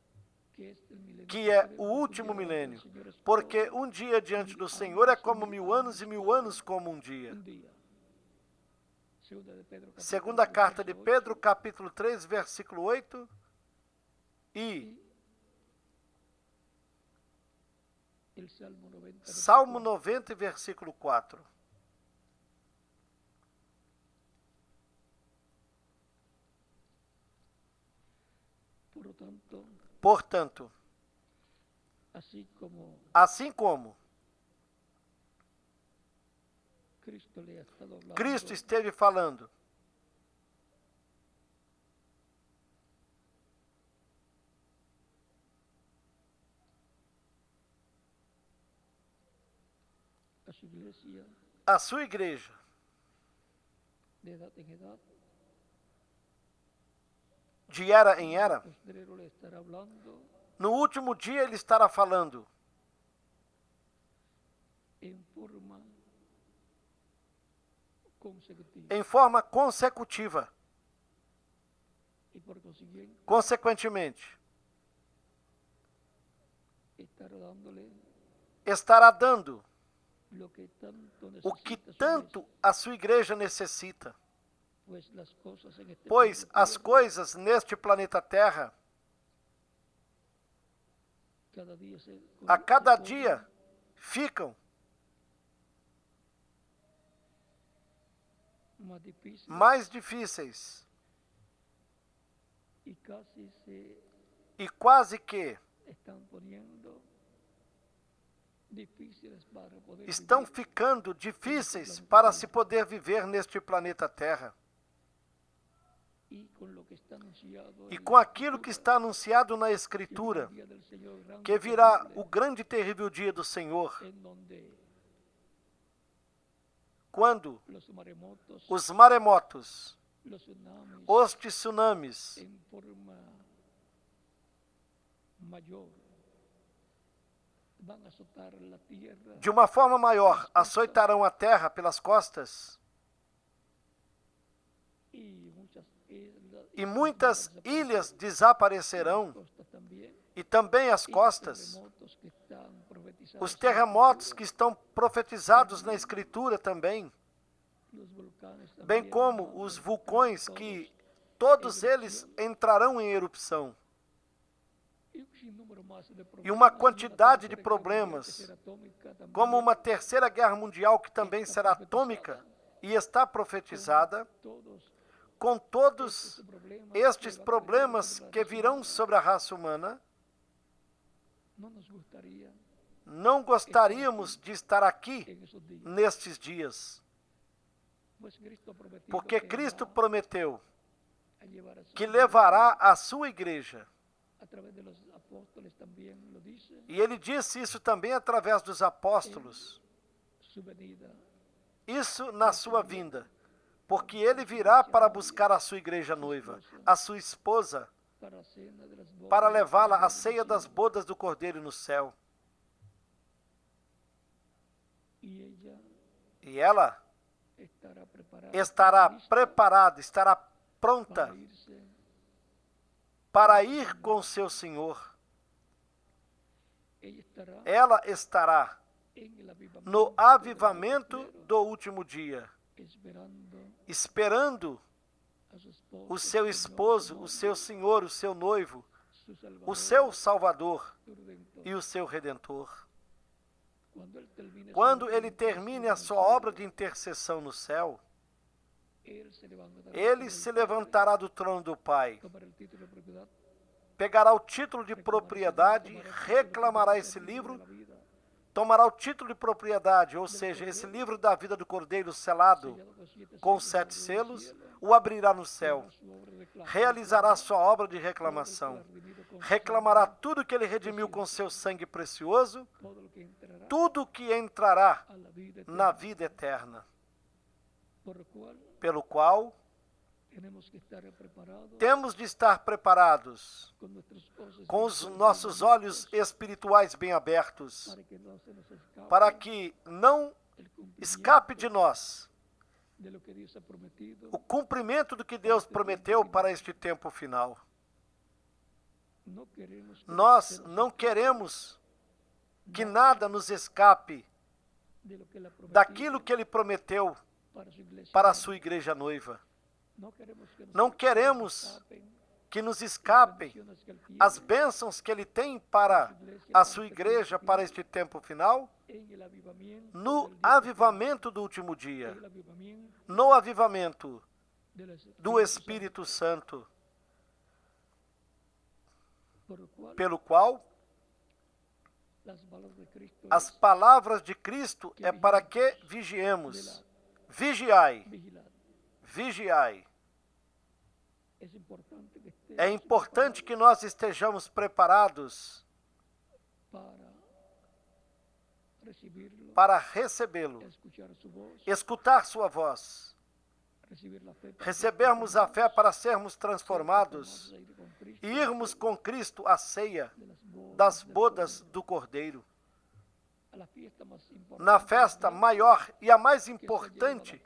que é o último milênio, porque um dia diante do Senhor é como 1000 anos e 1000 anos como um dia. Segunda carta de Pedro, capítulo 3, versículo 8 e Salmo 90, versículo 4. Portanto, assim como Cristo esteve falando a sua igreja, de era em era, no último dia ele estará falando em forma consecutiva. Consequentemente, estará dando o que tanto a sua igreja necessita. Pois as coisas neste planeta Terra, a cada dia, ficam mais difíceis e quase que estão ficando difíceis para se poder viver neste planeta Terra. E com aquilo que está anunciado na Escritura, que virá o grande e terrível dia do Senhor, quando os maremotos, os tsunamis, de uma forma maior, açoitarão a terra pelas costas, e muitas ilhas desaparecerão, e também as costas. Os terremotos que estão profetizados na Escritura também, bem como os vulcões que todos eles entrarão em erupção. E uma quantidade de problemas, como uma terceira guerra mundial que também será atômica e está profetizada, com todos estes problemas que virão sobre a raça humana, não gostaríamos de estar aqui nestes dias, porque Cristo prometeu que levará a sua igreja, e ele disse isso também através dos apóstolos, isso na sua vinda, porque ele virá para buscar a sua igreja noiva, a sua esposa, para levá-la à ceia das bodas do Cordeiro no céu. E ela estará preparada, estará pronta para ir com seu Senhor. Ela estará no avivamento do último dia, esperando o seu esposo, o seu Senhor, o seu noivo, o seu Salvador e o seu Redentor. Quando ele termine a sua obra de intercessão no céu, ele se levantará do trono do Pai, pegará o título de propriedade, reclamará esse livro, tomará o título de propriedade, ou seja, esse livro da vida do Cordeiro selado com 7 selos, o abrirá no céu, realizará sua obra de reclamação, reclamará tudo que ele redimiu com seu sangue precioso, tudo que entrará na vida eterna, pelo qual temos de estar preparados, com os nossos olhos espirituais bem abertos, para que não escape de nós o cumprimento do que Deus prometeu para este tempo final. Nós não queremos que nada nos escape daquilo que Ele prometeu para a sua igreja noiva. Não queremos que nos escapem as bênçãos que Ele tem para a sua igreja para este tempo final, no avivamento do último dia, no avivamento do Espírito Santo, pelo qual as palavras de Cristo é para que vigiemos. Vigiai. Vigiai. É importante que nós estejamos preparados para recebê-lo, escutar sua voz, recebermos a fé para sermos transformados e irmos com Cristo à ceia das bodas do Cordeiro. Na festa maior e a mais importante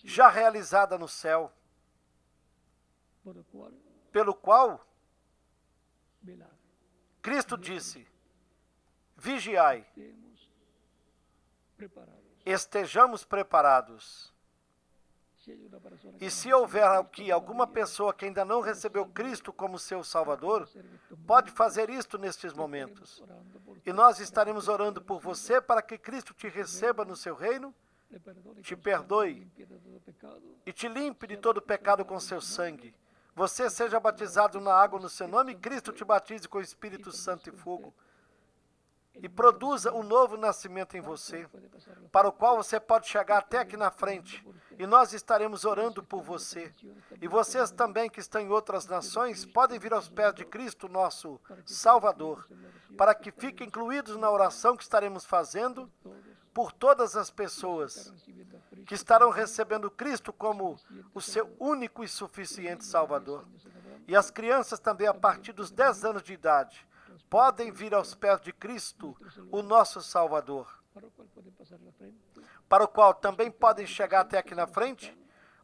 já realizada no céu, pelo qual Cristo disse: vigiai, estejamos preparados. E se houver aqui alguma pessoa que ainda não recebeu Cristo como seu Salvador, pode fazer isto nestes momentos. E nós estaremos orando por você para que Cristo te receba no seu reino, te perdoe e te limpe de todo pecado com seu sangue. Você seja batizado na água no seu nome, Cristo te batize com o Espírito Santo e fogo. E produza um novo nascimento em você, para o qual você pode chegar até aqui na frente. E nós estaremos orando por você. E vocês também que estão em outras nações, podem vir aos pés de Cristo, nosso Salvador, para que fiquem incluídos na oração que estaremos fazendo por todas as pessoas que estarão recebendo Cristo como o seu único e suficiente Salvador. E as crianças também, a partir dos 10 anos de idade, podem vir aos pés de Cristo, o nosso Salvador, para o qual também podem chegar até aqui na frente.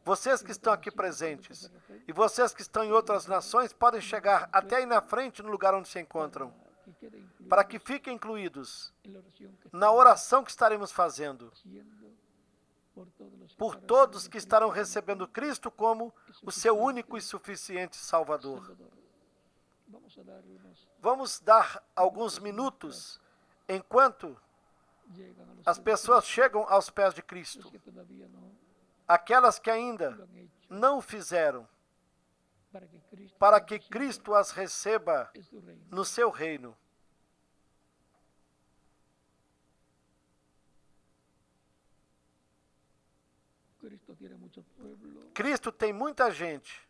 Vocês que estão aqui presentes e vocês que estão em outras nações podem chegar até aí na frente, no lugar onde se encontram, para que fiquem incluídos na oração que estaremos fazendo por todos que estarão recebendo Cristo como o seu único e suficiente Salvador. Vamos dar alguns minutos enquanto as pessoas chegam aos pés de Cristo. Aquelas que ainda não o fizeram, para que Cristo as receba no seu reino. Cristo tem muita gente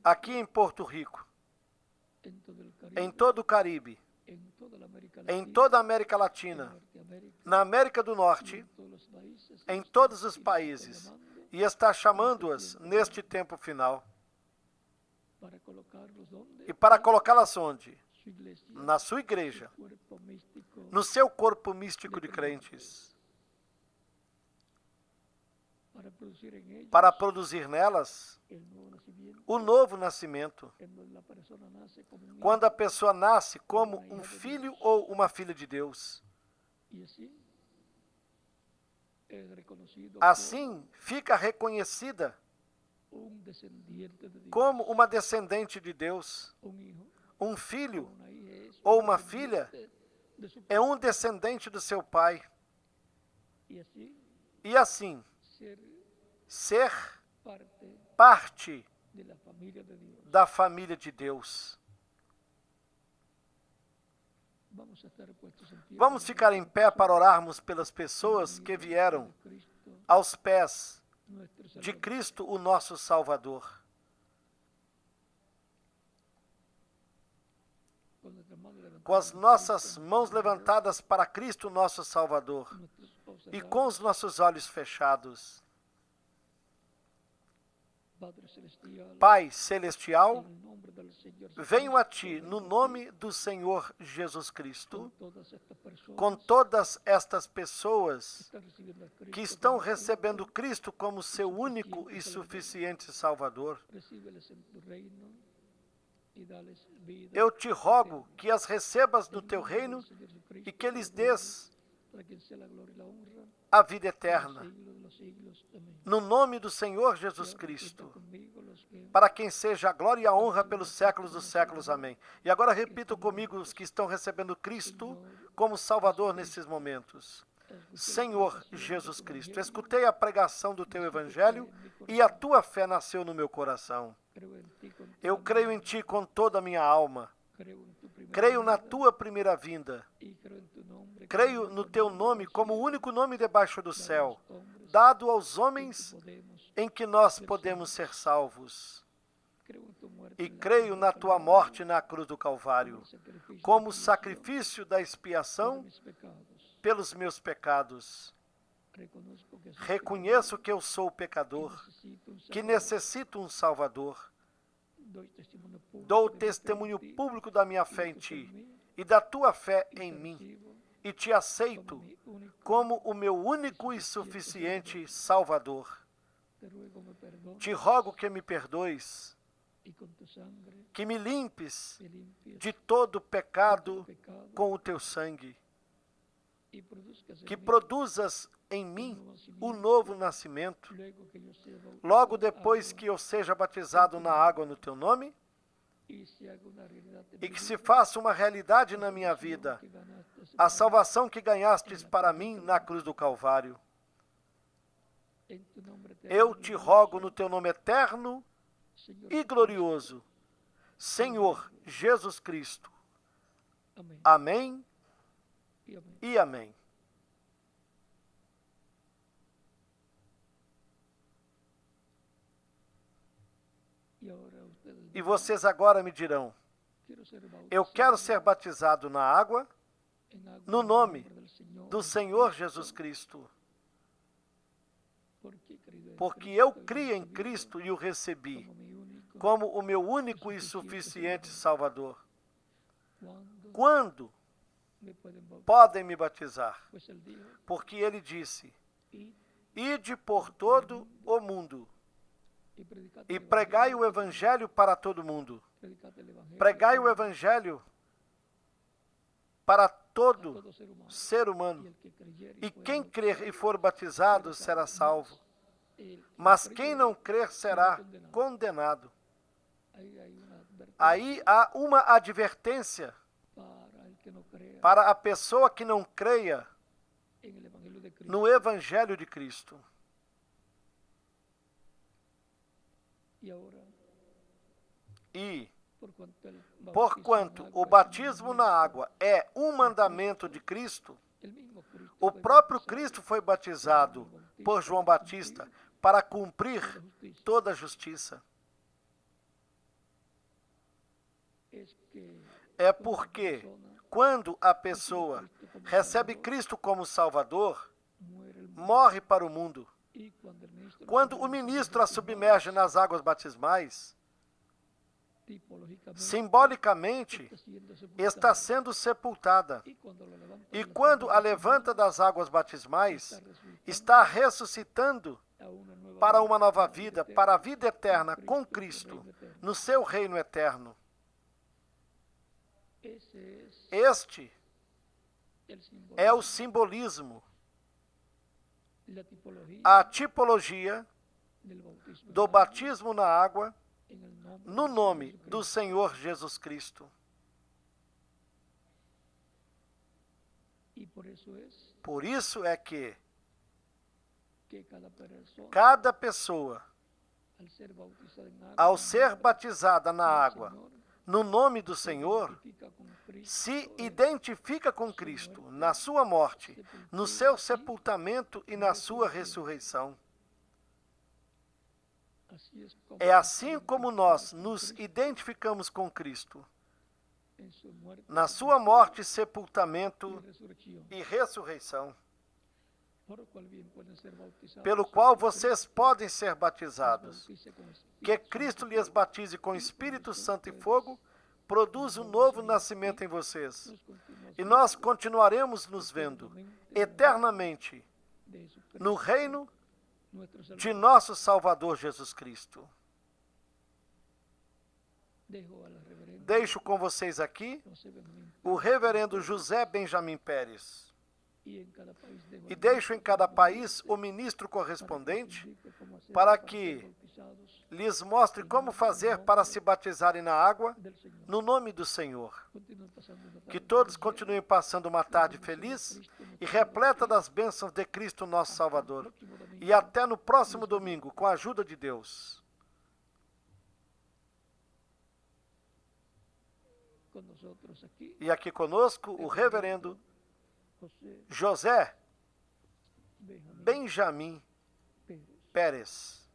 aqui em Porto Rico, em todo o Caribe, em toda a América Latina, na América do Norte, em todos os países e está chamando-as neste tempo final. E para colocá-las onde? Na sua igreja, no seu corpo místico de crentes, para produzir nelas o novo nascimento, quando a pessoa nasce como um filho ou uma filha de Deus. Assim, fica reconhecida como uma descendente de Deus. Um filho ou uma filha é um descendente do seu pai. E assim, ser parte da família de Deus. Vamos ficar em pé para orarmos pelas pessoas que vieram aos pés de Cristo, o nosso Salvador. Com as nossas mãos levantadas para Cristo, nosso Salvador, e com os nossos olhos fechados. Pai Celestial, venho a Ti no nome do Senhor Jesus Cristo, com todas estas pessoas que estão recebendo Cristo como seu único e suficiente Salvador. Eu te rogo que as recebas no Teu reino e que lhes dês a vida eterna. No nome do Senhor Jesus Cristo, para quem seja a glória e a honra pelos séculos dos séculos. Amém. E agora repito comigo os que estão recebendo Cristo como Salvador nesses momentos. Senhor Jesus Cristo, escutei a pregação do Teu Evangelho e a Tua fé nasceu no meu coração. Eu creio em Ti com toda a minha alma. Creio na Tua primeira vinda. Creio no Teu nome como o único nome debaixo do céu, dado aos homens em que nós podemos ser salvos. E creio na Tua morte na cruz do Calvário, como sacrifício da expiação pelos meus pecados. Reconheço que eu sou pecador, que necessito um Salvador. Dou testemunho público da minha fé em Ti e da Tua fé em mim, e Te aceito como o meu único e suficiente Salvador. Te rogo que me perdoes, que me limpes de todo pecado com o Teu sangue, que produzas em mim o novo nascimento, logo depois que eu seja batizado na água no Teu nome, e que se faça uma realidade na minha vida a salvação que ganhastes para mim na cruz do Calvário. Eu te rogo no Teu nome eterno e glorioso, Senhor Jesus Cristo. Amém e amém. E vocês agora me dirão: eu quero ser batizado na água, no nome do Senhor Jesus Cristo, porque eu criei em Cristo e o recebi como o meu único e suficiente Salvador. Quando podem me batizar? Porque Ele disse: ide por todo o mundo e pregai o Evangelho para todo mundo. Pregai o Evangelho para todo ser humano. E quem crer e for batizado será salvo. Mas quem não crer será condenado. Aí há uma advertência para a pessoa que não creia no Evangelho de Cristo. E, porquanto o batismo na água é um mandamento de Cristo, o próprio Cristo foi batizado por João Batista para cumprir toda a justiça. É porque, quando a pessoa recebe Cristo como Salvador, morre para o mundo. Quando o ministro a submerge nas águas batismais, simbolicamente está sendo sepultada. E quando a levanta das águas batismais, está ressuscitando para uma nova vida, para a vida eterna com Cristo, no seu reino eterno. Este é o simbolismo, a tipologia do batismo na água no nome do Senhor Jesus Cristo. Por isso é que cada pessoa, ao ser batizada na água, no nome do Senhor, se identifica com Cristo na sua morte, no seu sepultamento e na sua ressurreição. É assim como nós nos identificamos com Cristo, na sua morte, sepultamento e ressurreição, pelo qual vocês podem ser batizados. Que Cristo lhes batize com Espírito Santo e fogo, produz um novo nascimento em vocês. E nós continuaremos nos vendo eternamente no reino de nosso Salvador Jesus Cristo. Deixo com vocês aqui o reverendo José Benjamin Pérez. E deixo em cada país o ministro correspondente para que lhes mostre como fazer para se batizarem na água no nome do Senhor. Que todos continuem passando uma tarde feliz e repleta das bênçãos de Cristo nosso Salvador. E até no próximo domingo, com a ajuda de Deus. E aqui conosco o reverendo José Benjamin Pérez.